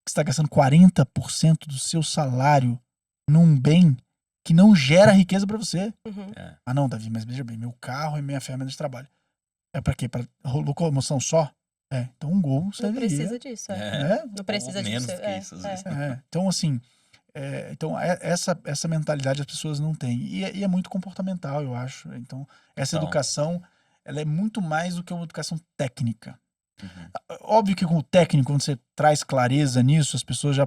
Que você tá gastando 40% do seu salário num bem que não gera riqueza pra você. Uhum. Ah, não, Davi, mas veja bem, meu carro é minha ferramenta de trabalho. É pra quê? Pra locomoção só? Então um Gol Não serviria. precisa disso. né? Não precisa Ou menos disso. do que isso, às vezes. Então, assim, essa mentalidade as pessoas não têm. E é muito comportamental, eu acho. Então, essa Total. educação, ela é muito mais do que uma educação técnica. Uhum. Óbvio que com o técnico, quando você traz clareza nisso, as pessoas já,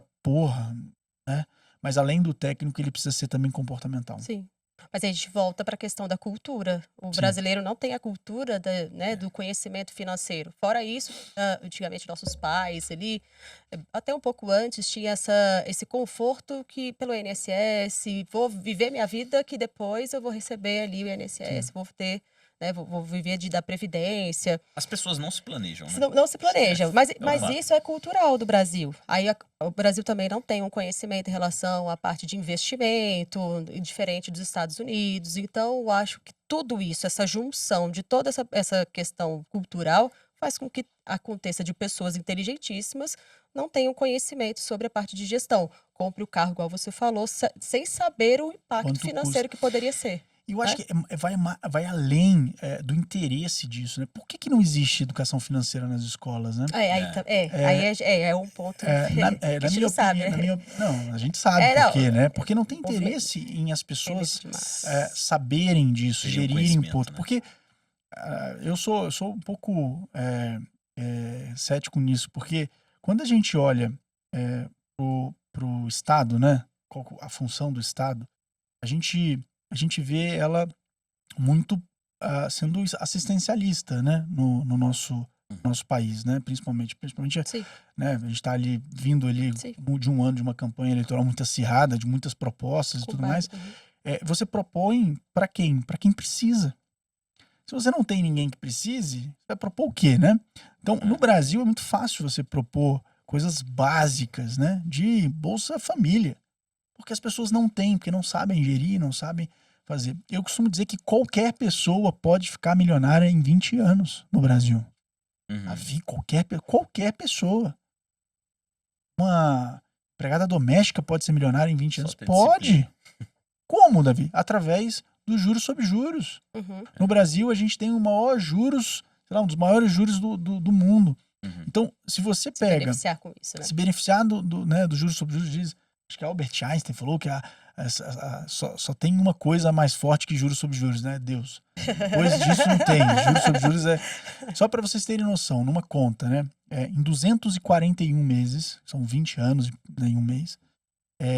né? Mas além do técnico, ele precisa ser também comportamental. Sim. Mas a gente volta para a questão da cultura. O Sim. brasileiro não tem a cultura do conhecimento financeiro. Fora isso, antigamente nossos pais ali, até um pouco antes, tinha esse conforto que pelo INSS, vou viver minha vida que depois eu vou receber ali o INSS, Sim. vou ter, né, vou viver da Previdência. As pessoas não se planejam, né? Não se planejam, mas fato. isso é cultural do Brasil. Aí o Brasil também não tem um conhecimento em relação à parte de investimento, diferente dos Estados Unidos. Então, eu acho que tudo isso, essa junção de toda essa questão cultural, faz com que aconteça de pessoas inteligentíssimas não tenham conhecimento sobre a parte de gestão. Compre o carro, igual você falou, sem saber o impacto Quanto financeiro que poderia ser. E eu acho que vai além do interesse disso, né? Por que não existe educação financeira nas escolas, né? Aí é um ponto que a gente não sabe, né? Não, a gente sabe por quê, né? Porque não tem interesse em as pessoas saberem disso, Teriam gerirem um conhecimento, pouco. né? Porque eu sou um pouco cético nisso, porque quando a gente olha pro Estado, né? Qual a função do Estado, a gente vê ela muito sendo assistencialista, né? No nosso país, né? Principalmente Sim. né? A gente está ali vindo ali Sim. de um ano de uma campanha eleitoral muito acirrada, de muitas propostas e tudo mais. Você propõe para quem? Para quem precisa. Se você não tem ninguém que precise, você vai propor o quê, né? Então, no Brasil é muito fácil você propor coisas básicas, né? De Bolsa Família. Porque as pessoas não têm, porque não sabem gerir, não sabem fazer. Eu costumo dizer que qualquer pessoa pode ficar milionária em 20 anos no Brasil. Uhum. Davi, qualquer pessoa. Uma empregada doméstica pode ser milionária em 20 Só anos? ter Pode. disciplina. Como, Davi? Através dos juros sobre juros. Uhum. No Brasil, a gente tem o maior juros, sei lá, um dos maiores juros do mundo. Uhum. Então, se você Se pega, beneficiar com isso, né? se beneficiar do juros sobre juros, acho que Albert Einstein falou que só tem uma coisa mais forte que juros sobre juros, né? Deus. Depois disso não tem. Juros sobre juros Só para vocês terem noção, numa conta, né? Em 241 meses, são 20 anos em um mês,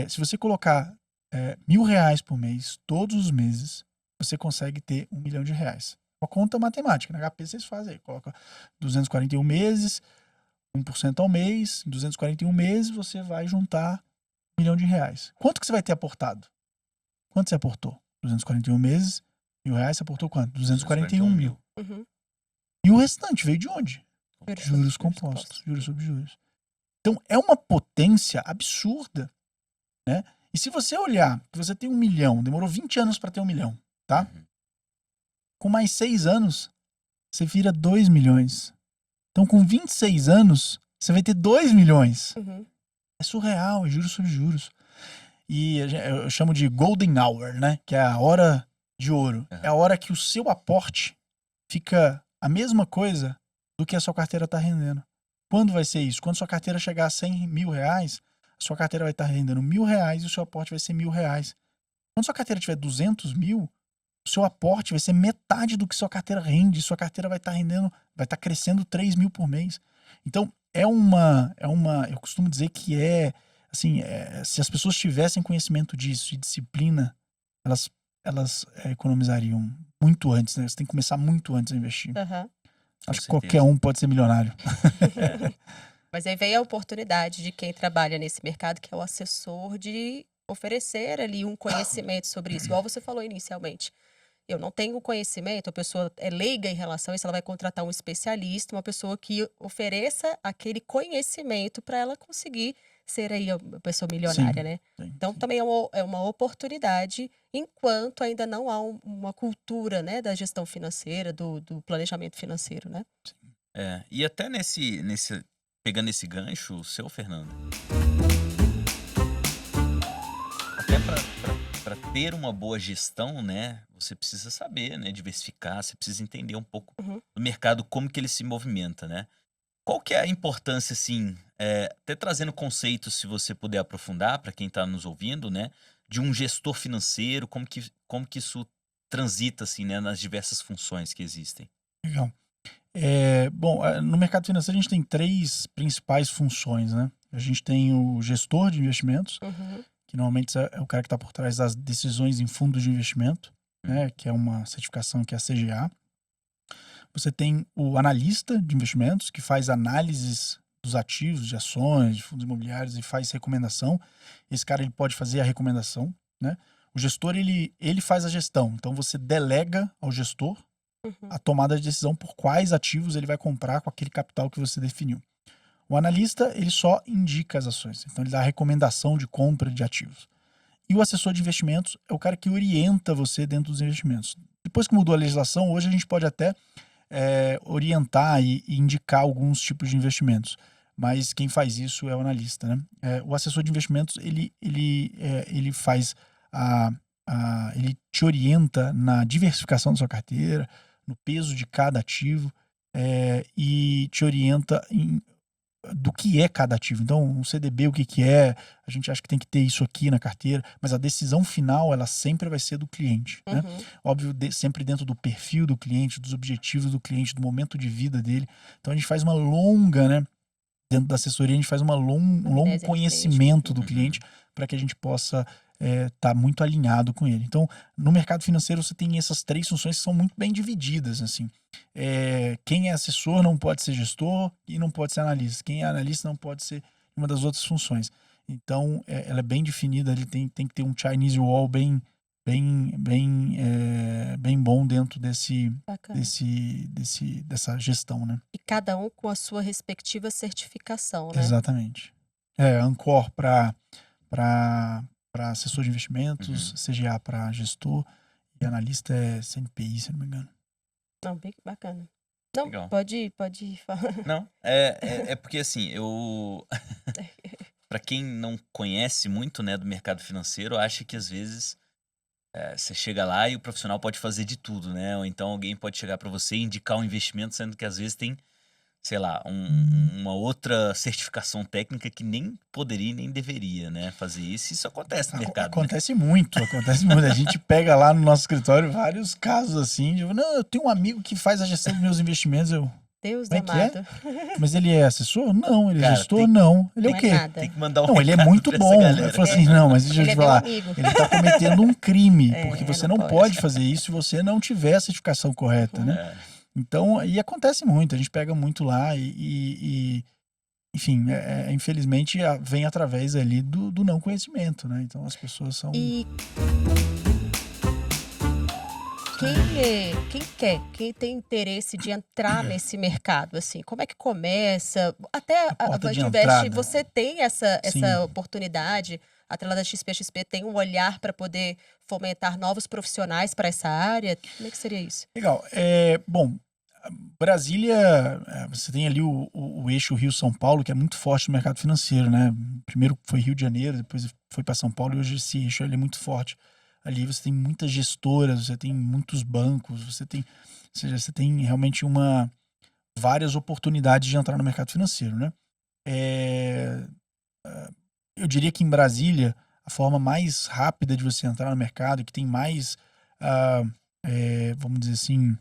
se você colocar R$1.000 por mês, todos os meses, você consegue ter R$1 milhão. Uma conta matemática. Na HP vocês fazem aí. Coloca 241 meses, 1% ao mês. Em 241 meses você vai juntar R$ 1.000.000. Quanto que você vai ter aportado? Quanto você aportou? 241 meses, R$ 1.000, você aportou quanto? 241 mil. Uhum. E o restante veio de onde? Juros Juros compostos. Juros sobre juros. Então, é uma potência absurda, né? E se você olhar que você tem 1 milhão, demorou 20 anos para ter 1 milhão, tá? Com mais 6 anos, você vira 2 milhões. Então, com 26 anos, você vai ter 2 milhões. Uhum. É surreal, é juros sobre juros. E eu chamo de golden hour, né? Que é a hora de ouro. É a hora que o seu aporte fica a mesma coisa do que a sua carteira está rendendo. Quando vai ser isso? Quando sua carteira chegar a R$ 100.000, a sua carteira vai estar rendendo R$ 1.000 e o seu aporte vai ser R$ 1.000. Quando sua carteira tiver 200 mil, o seu aporte vai ser metade do que sua carteira rende. Sua carteira vai estar rendendo, vai estar crescendo 3 mil por mês. Então, eu costumo dizer que assim, se as pessoas tivessem conhecimento disso e disciplina, elas economizariam muito antes, né? Você tem que começar muito antes a investir. Uhum. Acho que qualquer um pode ser milionário. Mas aí vem a oportunidade de quem trabalha nesse mercado, que é o assessor, de oferecer ali um conhecimento sobre isso. Igual você falou inicialmente. Eu não tenho conhecimento, a pessoa é leiga em relação a isso, ela vai contratar um especialista, uma pessoa que ofereça aquele conhecimento para ela conseguir ser aí uma pessoa milionária, Sim, né? sim, Então sim. também é uma oportunidade, enquanto ainda não há uma cultura, né, da gestão financeira, do planejamento financeiro, né? E até pegando esse gancho, seu Fernando, até para ter uma boa gestão, né, você precisa saber, né, diversificar, você precisa entender um pouco Uhum. do mercado, como que ele se movimenta, né? Qual que é a importância, assim, até trazendo conceitos, se você puder aprofundar, para quem está nos ouvindo, né, de um gestor financeiro, como que isso transita, assim, né, nas diversas funções que existem? Legal. Bom, no mercado financeiro a gente tem 3 principais funções, né? A gente tem o gestor de investimentos, Uhum. que normalmente é o cara que está por trás das decisões em fundos de investimento, né? Que é uma certificação que é a CGA. Você tem o analista de investimentos, que faz análises dos ativos, de ações, de fundos imobiliários e faz recomendação. Esse cara ele pode fazer a recomendação, né? O gestor ele faz a gestão, então você delega ao gestor Uhum. a tomada de decisão por quais ativos ele vai comprar com aquele capital que você definiu. O analista, ele só indica as ações, então ele dá a recomendação de compra de ativos. E o assessor de investimentos é o cara que orienta você dentro dos investimentos. Depois que mudou a legislação, hoje a gente pode até orientar e indicar alguns tipos de investimentos, mas quem faz isso é o analista, né? O assessor de investimentos, ele faz ele te orienta na diversificação da sua carteira, no peso de cada ativo, e te orienta do que é cada ativo. Então, um CDB, o que é, a gente acha que tem que ter isso aqui na carteira, mas a decisão final, ela sempre vai ser do cliente, né? Uhum. Óbvio, sempre dentro do perfil do cliente, dos objetivos do cliente, do momento de vida dele. Então, a gente faz uma longa, né? Dentro da assessoria, a gente faz um longo Análise conhecimento do Uhum. cliente para que a gente possa estar muito alinhado com ele. Então, no mercado financeiro, você tem essas 3 funções que são muito bem divididas, assim. Quem é assessor não pode ser gestor e não pode ser analista. Quem é analista não pode ser uma das outras funções. Então, ela é bem definida, ele tem que ter um Chinese wall bem bom dentro Bacana. dessa gestão, né? E cada um com a sua respectiva certificação, né? Exatamente. Ancor para assessor de investimentos, CGA para gestor e analista é CNPI, se não me engano. Não, bem bacana. Não, Legal. pode falar. Não, é porque assim, para quem não conhece muito, né, do mercado financeiro, acha que às vezes você chega lá e o profissional pode fazer de tudo, né? Ou então alguém pode chegar para você e indicar um investimento, sendo que às vezes tem, sei lá, uma outra certificação técnica que nem poderia nem deveria, né, fazer isso. Isso acontece no mercado, né? Acontece muito. A gente pega lá no nosso escritório vários casos assim, de, não, eu tenho um amigo que faz a gestão dos meus investimentos, Deus Como é que é? amado. Mas ele é assessor? Não. Ele é Cara, gestor? tem- Não. Ele é Não o é quê? nada. Tem que mandar um Não, ele é recado muito pra essa bom. galera. Eu falo assim, não, mas deixa eu Ele te é meu falar. amigo. Ele tá cometendo um crime, É, porque você não não pode. pode fazer isso se você não tiver a certificação correta, né? É. Então, e acontece muito, a gente pega muito lá enfim, infelizmente vem através ali do não conhecimento, né? Então as pessoas são... E quem tem interesse de entrar nesse mercado, assim, como é que começa? Até a porta de Vantinvest, entrada. você tem essa Sim. oportunidade, atrelada da XP, a XP tem um olhar para poder fomentar novos profissionais para essa área? Como é que seria isso? Legal. Bom, Brasília, você tem ali o eixo Rio-São Paulo, que é muito forte no mercado financeiro, né? Primeiro foi Rio de Janeiro, depois foi para São Paulo, e hoje esse eixo ele é muito forte. Ali você tem muitas gestoras, você tem muitos bancos, ou seja, você tem realmente várias oportunidades de entrar no mercado financeiro, né? Eu diria que em Brasília, a forma mais rápida de você entrar no mercado, que tem mais, vamos dizer assim,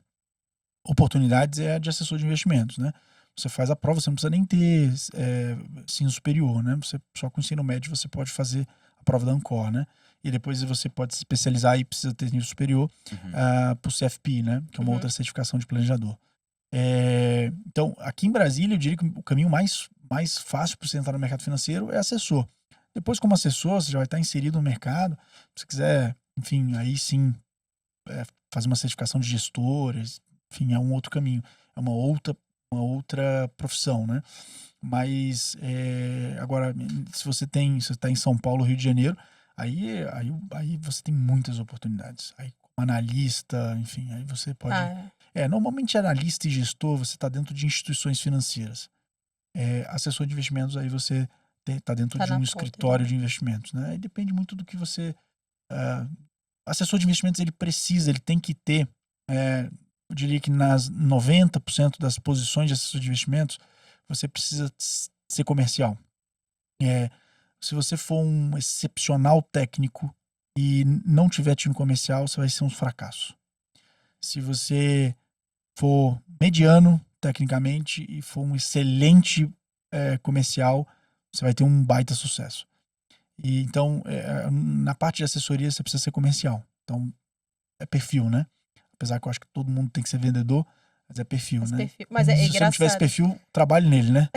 oportunidades, é a de assessor de investimentos, né? Você faz a prova, você não precisa nem ter ensino superior, né? Você, só com o ensino médio você pode fazer a prova da Ancor, né? E depois você pode se especializar e precisa ter nível superior para o CFP, né? Que é uma outra certificação de planejador. Então, aqui em Brasília, eu diria que o caminho mais fácil para você entrar no mercado financeiro é assessor. Depois, como assessor, você já vai estar inserido no mercado. Se você quiser, enfim, aí sim, fazer uma certificação de gestores, enfim, é um outro caminho. É uma outra profissão, né? Mas, agora, se você está em São Paulo, Rio de Janeiro, aí você tem muitas oportunidades. Aí, como analista, enfim, aí você pode... Normalmente analista e gestor, você está dentro de instituições financeiras. Assessor de investimentos, aí você está dentro Tá de na um ponta, escritório né? de investimentos, né? Aí depende muito do que você... assessor de investimentos, ele tem que ter... eu diria que nas 90% das posições de assessor de investimentos, você precisa ser comercial. Se você for um excepcional técnico e não tiver time comercial, você vai ser um fracasso. Se você for mediano tecnicamente e for um excelente comercial, você vai ter um baita sucesso. E então, na parte de assessoria, você precisa ser comercial. Então, é perfil, né? Apesar que eu acho que todo mundo tem que ser vendedor, mas é perfil, né? Mas é Se você não tiver esse engraçado. perfil, trabalhe nele, né?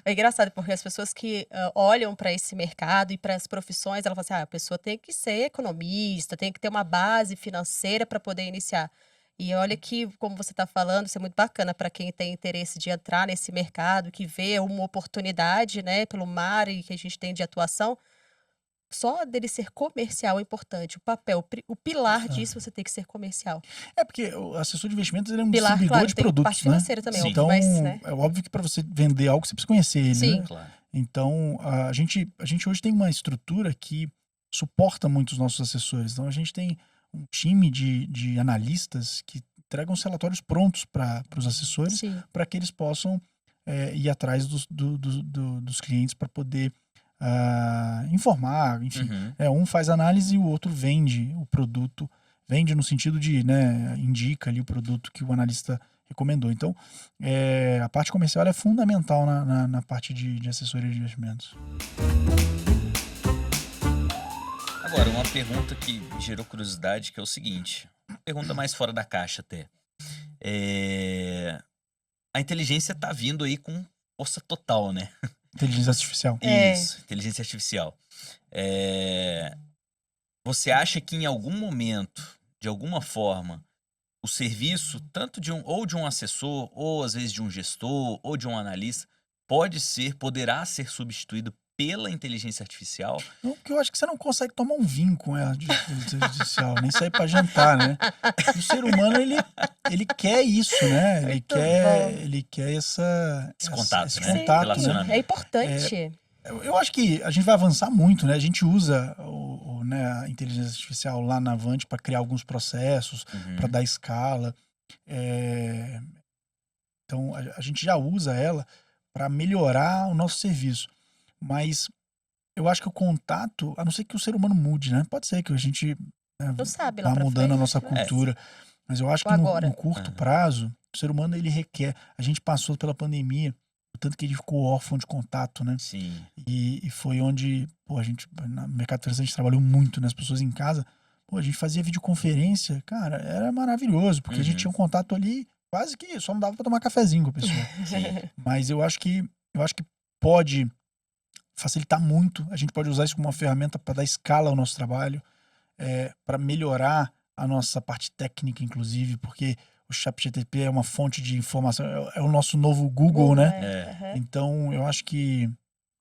É engraçado, porque as pessoas que olham para esse mercado e para as profissões, elas falam assim: a pessoa tem que ser economista, tem que ter uma base financeira para poder iniciar. E olha que, como você está falando, isso é muito bacana para quem tem interesse de entrar nesse mercado, que vê uma oportunidade, né, pelo mar e que a gente tem de atuação. Só dele ser comercial é importante. O pilar disso, você tem que ser comercial. Porque o assessor de investimentos ele é um Pilar, distribuidor claro, de tem produtos, parte né? financeira também, Sim. óbvio, Então, mas, né? é óbvio que para você vender algo, você precisa conhecer ele, Sim. né? Claro. Então, a gente hoje tem uma estrutura que suporta muito os nossos assessores. Então, a gente tem um time de analistas que entregam os relatórios prontos para os assessores, Sim. para que eles possam ir atrás dos clientes para poder informar, enfim. Um faz análise e o outro vende o produto. Vende no sentido de, né, indica ali o produto que o analista recomendou. Então, a parte comercial é fundamental na parte de assessoria de investimentos. Agora, uma pergunta que me gerou curiosidade, que é o seguinte. Pergunta mais fora da caixa até. A inteligência tá vindo aí com força total, né? Inteligência artificial. Isso, inteligência artificial. Você acha que em algum momento, de alguma forma, o serviço, tanto de um assessor, ou às vezes de um gestor, ou de um analista, poderá ser substituído pela inteligência artificial? Não, porque eu acho que você não consegue tomar um vinho com ela de inteligência artificial, nem sair para jantar, né? O ser humano, ele quer isso, né? Ele quer esse contato, né? contato, Relacionamento. né? É importante. Eu acho que a gente vai avançar muito, né? A gente usa a inteligência artificial lá na Avante para criar alguns processos, para dar escala. Então, a gente já usa ela para melhorar o nosso serviço. Mas eu acho que o contato, a não ser que o ser humano mude, né? Pode ser que a gente Não sabe lá vá pra mudando a frente, nossa né? cultura. Mas eu acho Ou que agora. no curto prazo, O ser humano, ele requer. A gente passou pela pandemia, o tanto que ele ficou órfão de contato, né? Sim. E foi onde, pô, a gente, no mercado financeiro, a gente trabalhou muito, né? As pessoas em casa, pô, a gente fazia videoconferência, cara, era maravilhoso, porque a gente Uhum. tinha um contato ali, quase que só não dava pra tomar cafezinho com a pessoa. Sim. Mas eu acho que pode facilitar muito. A gente pode usar isso como uma ferramenta para dar escala ao nosso trabalho, para melhorar a nossa parte técnica, inclusive, porque o ChatGPT é uma fonte de informação, é o nosso novo Google, né? É. Então, eu acho que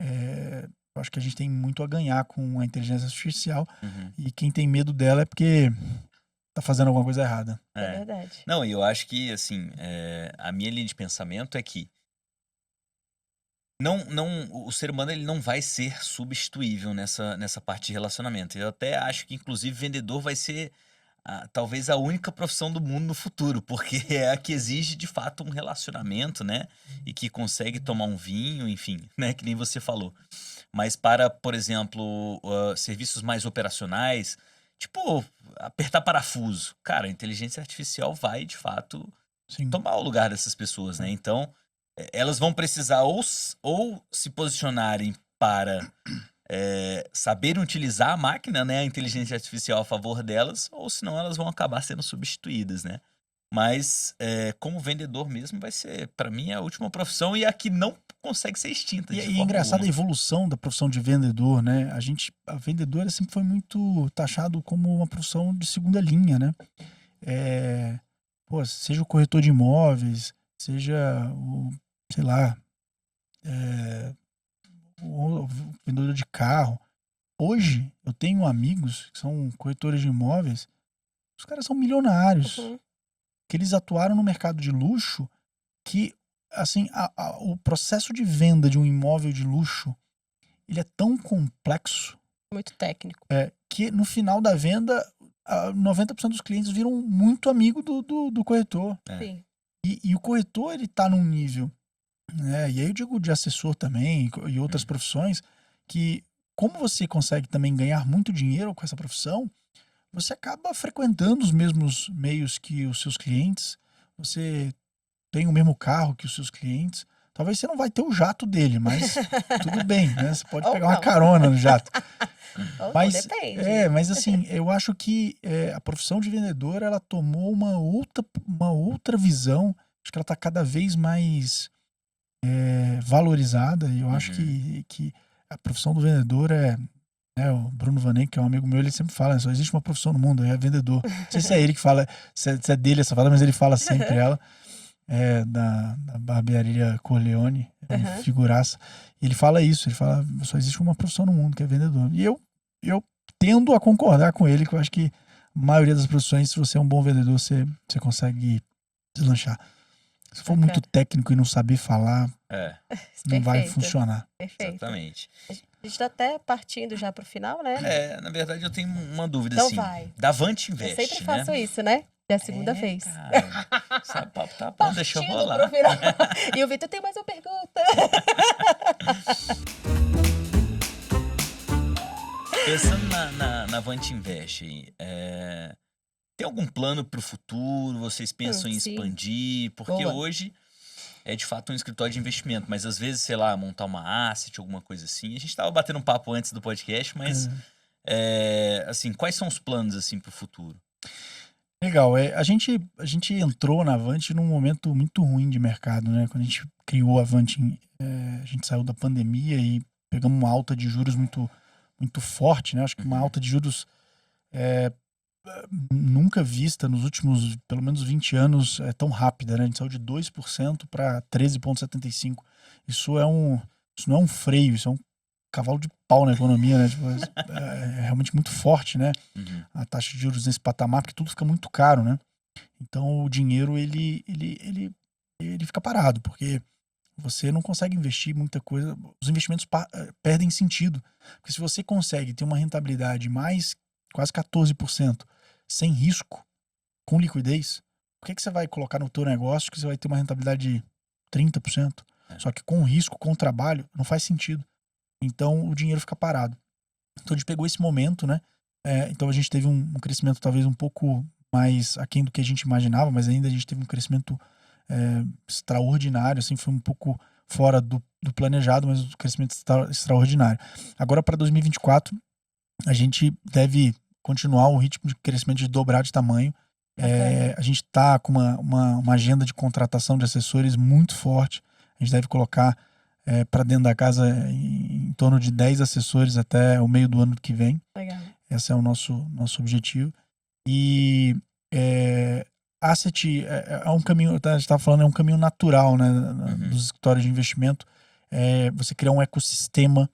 a gente tem muito a ganhar com a inteligência artificial, Uhum. e quem tem medo dela é porque tá fazendo alguma coisa errada. É verdade. Não, e eu acho que, assim, a minha linha de pensamento é que o ser humano, ele não vai ser substituível nessa parte de relacionamento. Eu até acho que, inclusive, vendedor vai ser talvez a única profissão do mundo no futuro, porque é a que exige, de fato, um relacionamento, né? E que consegue tomar um vinho, enfim, né? Que nem você falou. Mas para, por exemplo, serviços mais operacionais, tipo, apertar parafuso. Cara, a inteligência artificial vai, de fato, Sim. tomar o lugar dessas pessoas, né? Então, elas vão precisar ou se posicionarem para saberem utilizar a máquina, né? A inteligência artificial a favor delas, ou senão elas vão acabar sendo substituídas, né? Mas, como vendedor mesmo, vai ser, para mim, a última profissão e a que não consegue ser extinta E de é forma engraçado a alguma. evolução da profissão de vendedor, né? A vendedora sempre foi muito taxado como uma profissão de segunda linha, né? Pô, seja o corretor de imóveis, seja sei lá, o vendedor de carro. Hoje, eu tenho amigos que são corretores de imóveis, os caras são milionários, Uhum. que eles atuaram no mercado de luxo, que, assim, o processo de venda de um imóvel de luxo, ele é tão complexo, Muito técnico. que no final da venda, 90% dos clientes viram muito amigo do corretor. Sim. E o corretor, ele tá num nível, né? E aí eu digo de assessor também e outras profissões, que como você consegue também ganhar muito dinheiro com essa profissão, você acaba frequentando os mesmos meios que os seus clientes, você tem o mesmo carro que os seus clientes. Talvez você não vai ter o jato dele, mas tudo bem, né? Você pode Ou pegar uma não. carona no jato. Ou não, Mas, depende. mas assim, eu acho que a profissão de vendedor, ela tomou uma outra visão. Acho que ela está cada vez mais valorizada. E eu acho que a profissão do vendedor o Bruno Vanek, que é um amigo meu, ele sempre fala, só existe uma profissão no mundo, é vendedor. Não sei se é ele que fala, se é dele essa fala, mas ele fala sempre ela. Da barbearia Corleone, figuraça. E ele fala isso, ele fala, só existe uma profissão no mundo, que é vendedor. E eu tendo a concordar com ele, que eu acho que a maioria das profissões, se você é um bom vendedor, você consegue deslanchar. Se for muito técnico e não saber falar, não vai Perfeito. funcionar. Perfeito. Exatamente. A gente tá até partindo já pro final, né? Na verdade, eu tenho uma dúvida, Então assim. vai. Da Vant Eu Invest, sempre faço né? isso, né? É a segunda vez. Cara, sabe, papo tá bom, deixa eu Partindo rolar. pro final. E o Vitor tem mais uma pergunta. Pensando na Vant Invest, tem algum plano para o futuro? Vocês pensam em Sim. expandir? Porque Boa. hoje é de fato um escritório de investimento, mas às vezes, sei lá, montar uma asset, alguma coisa assim. A gente tava batendo um papo antes do podcast, mas assim, quais são os planos assim para o futuro? Legal, a gente entrou na Vant num momento muito ruim de mercado, né? Quando a gente criou a Vant, a gente saiu da pandemia e pegamos uma alta de juros muito, muito forte, né? Acho que uma alta de juros nunca vista nos últimos, pelo menos 20 anos, tão rápida, né? A gente saiu de 2% para 13,75%. Isso não é um freio, isso é um cavalo de pau na economia, né? Tipo, é realmente muito forte, né? A taxa de juros nesse patamar, porque tudo fica muito caro, né? Então o dinheiro ele fica parado, porque você não consegue investir muita coisa, os investimentos perdem sentido. Porque se você consegue ter uma rentabilidade mais quase 14% sem risco, com liquidez, por que você vai colocar no teu negócio que você vai ter uma rentabilidade de 30%? Só que com risco, com trabalho, não faz sentido. Então o dinheiro fica parado. Então a gente pegou esse momento, né? Então a gente teve um crescimento talvez um pouco mais aquém do que a gente imaginava, mas ainda a gente teve um crescimento extraordinário, assim, foi um pouco fora do planejado, mas o crescimento extraordinário. Agora, para 2024, a gente deve continuar o ritmo de crescimento de dobrar de tamanho. A gente está com uma agenda de contratação de assessores muito forte. A gente deve colocar para dentro da casa em torno de 10 assessores até o meio do ano que vem. Legal. Esse é o nosso objetivo. E Asset é um caminho, a gente estava falando, é um caminho natural, né, dos escritórios de investimento. Você criar um ecossistema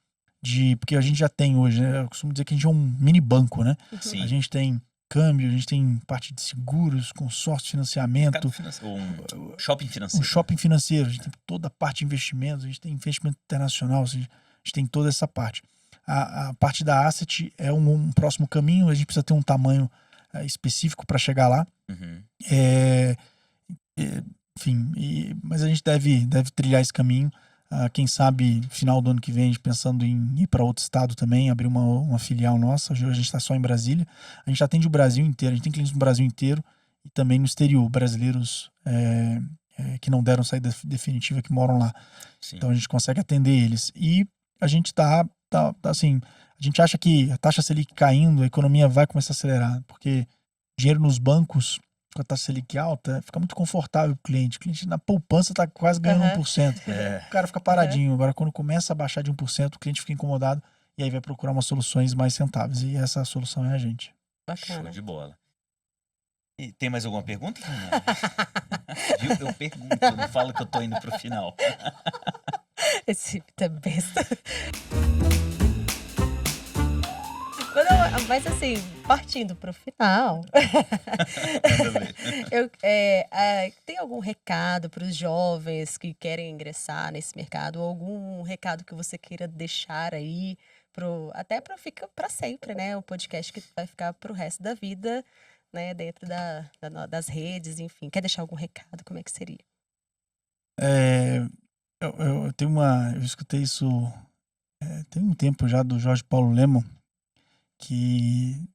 porque a gente já tem hoje, né, eu costumo dizer que a gente é um mini banco, né? Sim. A gente tem câmbio, a gente tem parte de seguros, consórcio, financiamento. Um shopping financeiro. Um shopping financeiro, a gente tem toda a parte de investimentos, a gente tem investimento internacional, a gente tem toda essa parte. A parte da asset é um próximo caminho, a gente precisa ter um tamanho específico para chegar lá. Enfim, mas a gente deve trilhar esse caminho. Quem sabe, final do ano que vem, a gente pensando em ir para outro estado também, abrir uma filial nossa. Hoje a gente está só em Brasília. A gente atende o Brasil inteiro, a gente tem clientes no Brasil inteiro e também no exterior, brasileiros que não deram saída definitiva, que moram lá. Sim. Então a gente consegue atender eles. E a gente tá assim, a gente acha que a taxa Selic caindo, a economia vai começar a acelerar, porque dinheiro nos bancos, com a taxa Selic alta, fica muito confortável pro cliente. O cliente na poupança tá quase ganhando 1%. O cara fica paradinho. Agora, quando começa a baixar de 1%, o cliente fica incomodado e aí vai procurar umas soluções mais rentáveis. E essa solução é a gente. Bacana. Show de bola. E tem mais alguma pergunta? Viu? Eu pergunto, eu não falo que eu tô indo pro final. Esse é besta. Mas assim, partindo para o final, tem algum recado para os jovens que querem ingressar nesse mercado? Ou algum recado que você queira deixar aí, até para ficar para sempre, né? Um podcast que vai ficar para o resto da vida, né? Dentro das redes, enfim. Quer deixar algum recado? Como é que seria? Eu escutei isso tem um tempo já, do Jorge Paulo Lemann, que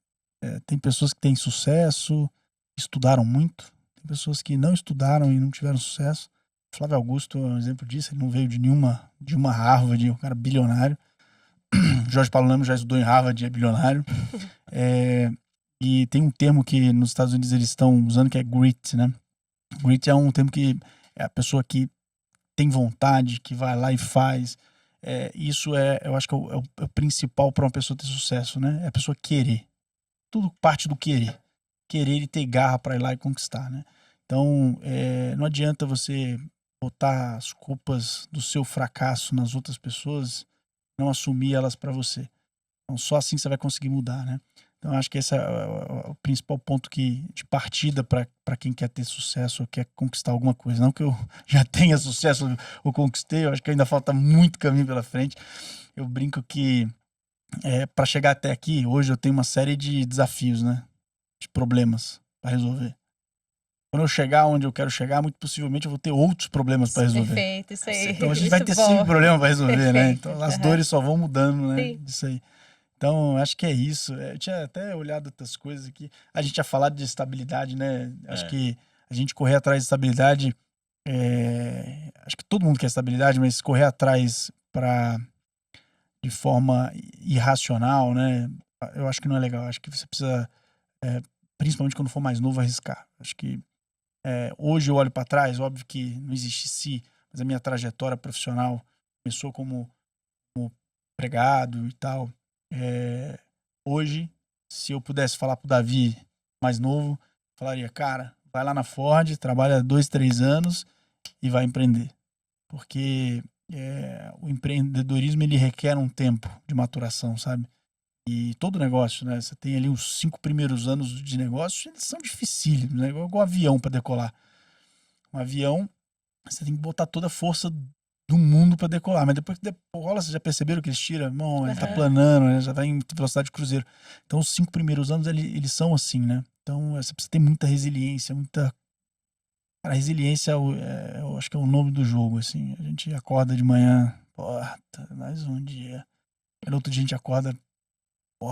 tem pessoas que têm sucesso, estudaram muito, tem pessoas que não estudaram e não tiveram sucesso. Flávio Augusto é um exemplo disso, ele não veio de uma Harvard, um cara bilionário. Jorge Paulo Lemann já estudou em Harvard, é bilionário. E tem um termo que nos Estados Unidos eles estão usando, que é grit, né? Grit é um termo que é a pessoa que tem vontade, que vai lá e faz. Isso eu acho que é o principal para uma pessoa ter sucesso, né? É a pessoa querer. Tudo parte do querer. Querer e ter garra para ir lá e conquistar, né? Então, não adianta você botar as culpas do seu fracasso nas outras pessoas, não assumir elas para você. Então, só assim você vai conseguir mudar, né? Então, acho que esse é o principal ponto de partida para quem quer ter sucesso ou quer conquistar alguma coisa. Não que eu já tenha sucesso ou conquistei, eu acho que ainda falta muito caminho pela frente. Eu brinco que para chegar até aqui, hoje eu tenho uma série de desafios, né? De problemas para resolver. Quando eu chegar onde eu quero chegar, muito possivelmente eu vou ter outros problemas para resolver. Perfeito, isso aí. Então a gente vai ter sempre problema para resolver, Perfeito. né? Então as dores só vão mudando, né? Sim. Disso aí. Então, acho que é isso. Eu tinha até olhado outras coisas aqui. A gente tinha falado de estabilidade, né? Acho que a gente correr atrás de estabilidade... acho que todo mundo quer estabilidade, mas correr atrás de forma irracional, né? Eu acho que não é legal. Acho que você precisa, principalmente quando for mais novo, arriscar. Acho que hoje eu olho para trás, óbvio que não existe si, mas a minha trajetória profissional começou como empregado e tal. Hoje, se eu pudesse falar pro Davi mais novo, falaria, cara, vai lá na Ford, trabalha 2, 3 anos e vai empreender. Porque o empreendedorismo, ele requer um tempo de maturação, sabe? E todo negócio, né? Você tem ali os 5 primeiros anos de negócio, eles são dificílimos, né? Igual um avião para decolar. Um avião, você tem que botar toda a força do mundo para decolar, mas depois que decola, vocês já perceberam que eles tiram? Bom, ele tá planando, né? Já vai em velocidade de cruzeiro. Então, os 5 primeiros anos, eles são assim, né? Então, você precisa ter muita resiliência, Cara, resiliência, eu acho que é o nome do jogo, assim. A gente acorda de manhã, mais um dia. No outro dia a gente acorda,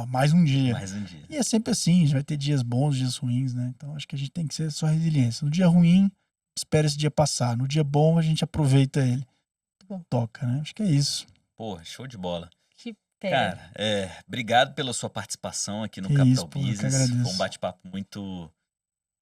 mais um dia. Mais um dia. E é sempre assim, a gente vai ter dias bons, dias ruins, né? Então, acho que a gente tem que ser só resiliência. No dia ruim, espera esse dia passar. No dia bom, a gente aproveita ele. Bom. Toca, né? Acho que é isso. Porra, show de bola. Que pena. Cara, obrigado pela sua participação aqui no Que Capital isso, pô, eu que Business. Foi um agradeço. bate-papo muito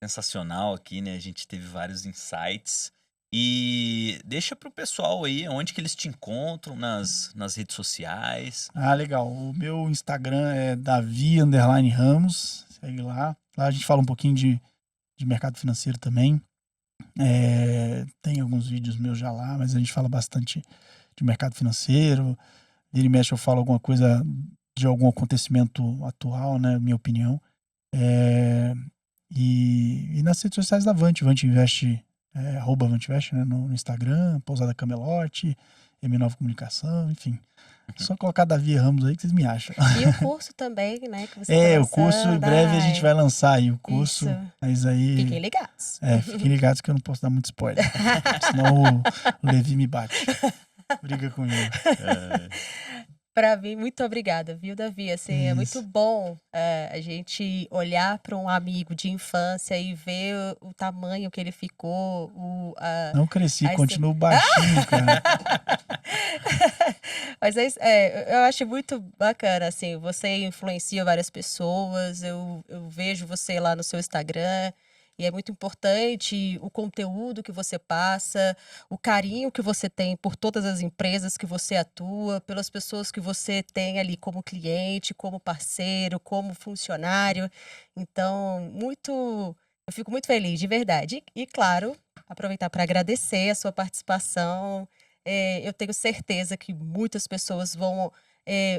sensacional aqui, né? A gente teve vários insights. E deixa pro pessoal aí onde que eles te encontram nas redes sociais. Ah, legal. O meu Instagram é Davi_Ramos. Segue lá. Lá a gente fala um pouquinho de mercado financeiro também. Tem alguns vídeos meus já lá, mas a gente fala bastante de mercado financeiro. Vira e mexe eu falo alguma coisa de algum acontecimento atual, né? Minha opinião. E nas redes sociais da Vant Invest, @VantInvest, né? No Instagram, Pousada Camelote, M9 Comunicação, enfim. Só colocar Davi Ramos aí que vocês me acham. E o curso também, né? Que você tá O curso em lançando. breve a Ai, gente vai lançar aí o curso. isso. Mas aí. Fiquem ligados. Fiquem ligados que eu não posso dar muito spoiler. Senão o Levi me bate. Briga comigo. Pra mim, muito obrigada, viu, Davi? Assim, é muito Isso. bom a gente olhar para um amigo de infância e ver o tamanho que ele ficou, Não cresci, Aí você- continuo baixinho, cara. Mas eu acho muito bacana, assim, você influencia várias pessoas, eu vejo você lá no seu Instagram, e é muito importante o conteúdo que você passa, o carinho que você tem por todas as empresas que você atua, pelas pessoas que você tem ali como cliente, como parceiro, como funcionário. Então, eu fico muito feliz, de verdade. E, claro, aproveitar para agradecer a sua participação. Eu tenho certeza que muitas pessoas vão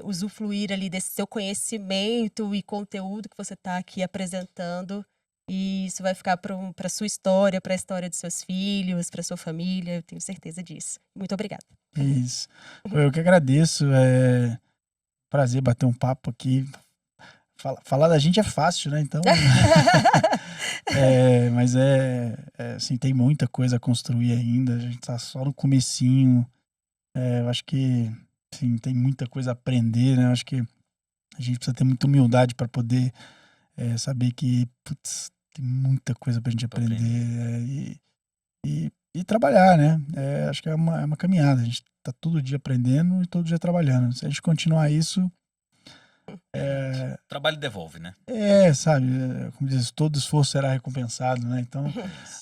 usufruir ali desse seu conhecimento e conteúdo que você está aqui apresentando. E isso vai ficar para sua história, para a história dos seus filhos, para sua família. Eu tenho certeza disso. Muito obrigada. É isso. Eu que agradeço. É prazer bater um papo aqui. Falar da gente é fácil, né? Então. Mas assim, tem muita coisa a construir ainda. A gente tá só no comecinho. Eu acho que, enfim, tem muita coisa a aprender, né? Eu acho que a gente precisa ter muita humildade para poder saber que, putz, tem muita coisa pra gente Pra aprender e trabalhar, né? Acho que é uma caminhada. A gente tá todo dia aprendendo e todo dia trabalhando. Se a gente continuar isso, O trabalho devolve, né? sabe? Como diz, todo esforço será recompensado, né? Então,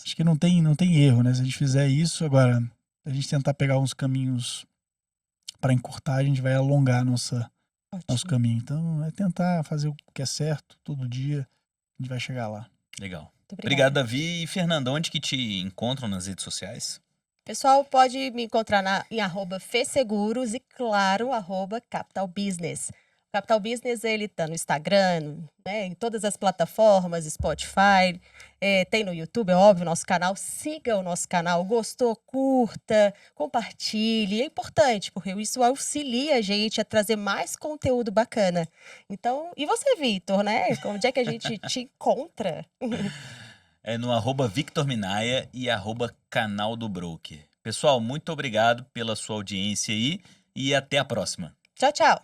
acho que não tem erro, né? Se a gente fizer isso, agora, se a gente tentar pegar uns caminhos para encurtar, a gente vai alongar nosso Ótimo. caminho. Então, é tentar fazer o que é certo todo dia, a gente vai chegar lá. Legal. Muito Obrigado, obrigada. Davi. E Fernando, onde que te encontram nas redes sociais? Pessoal, pode me encontrar em @feseguros e, claro, @Capital Business. O Capital Business, ele tá no Instagram, né, em todas as plataformas, Spotify, tem no YouTube, é óbvio, nosso canal. Siga o nosso canal, gostou, curta, compartilhe. É importante, porque isso auxilia a gente a trazer mais conteúdo bacana. Então, e você, Vitor, né? Onde é que a gente te encontra? É no @VictorMinaya e @Canal do Broker. Pessoal, muito obrigado pela sua audiência aí e até a próxima. Tchau, tchau.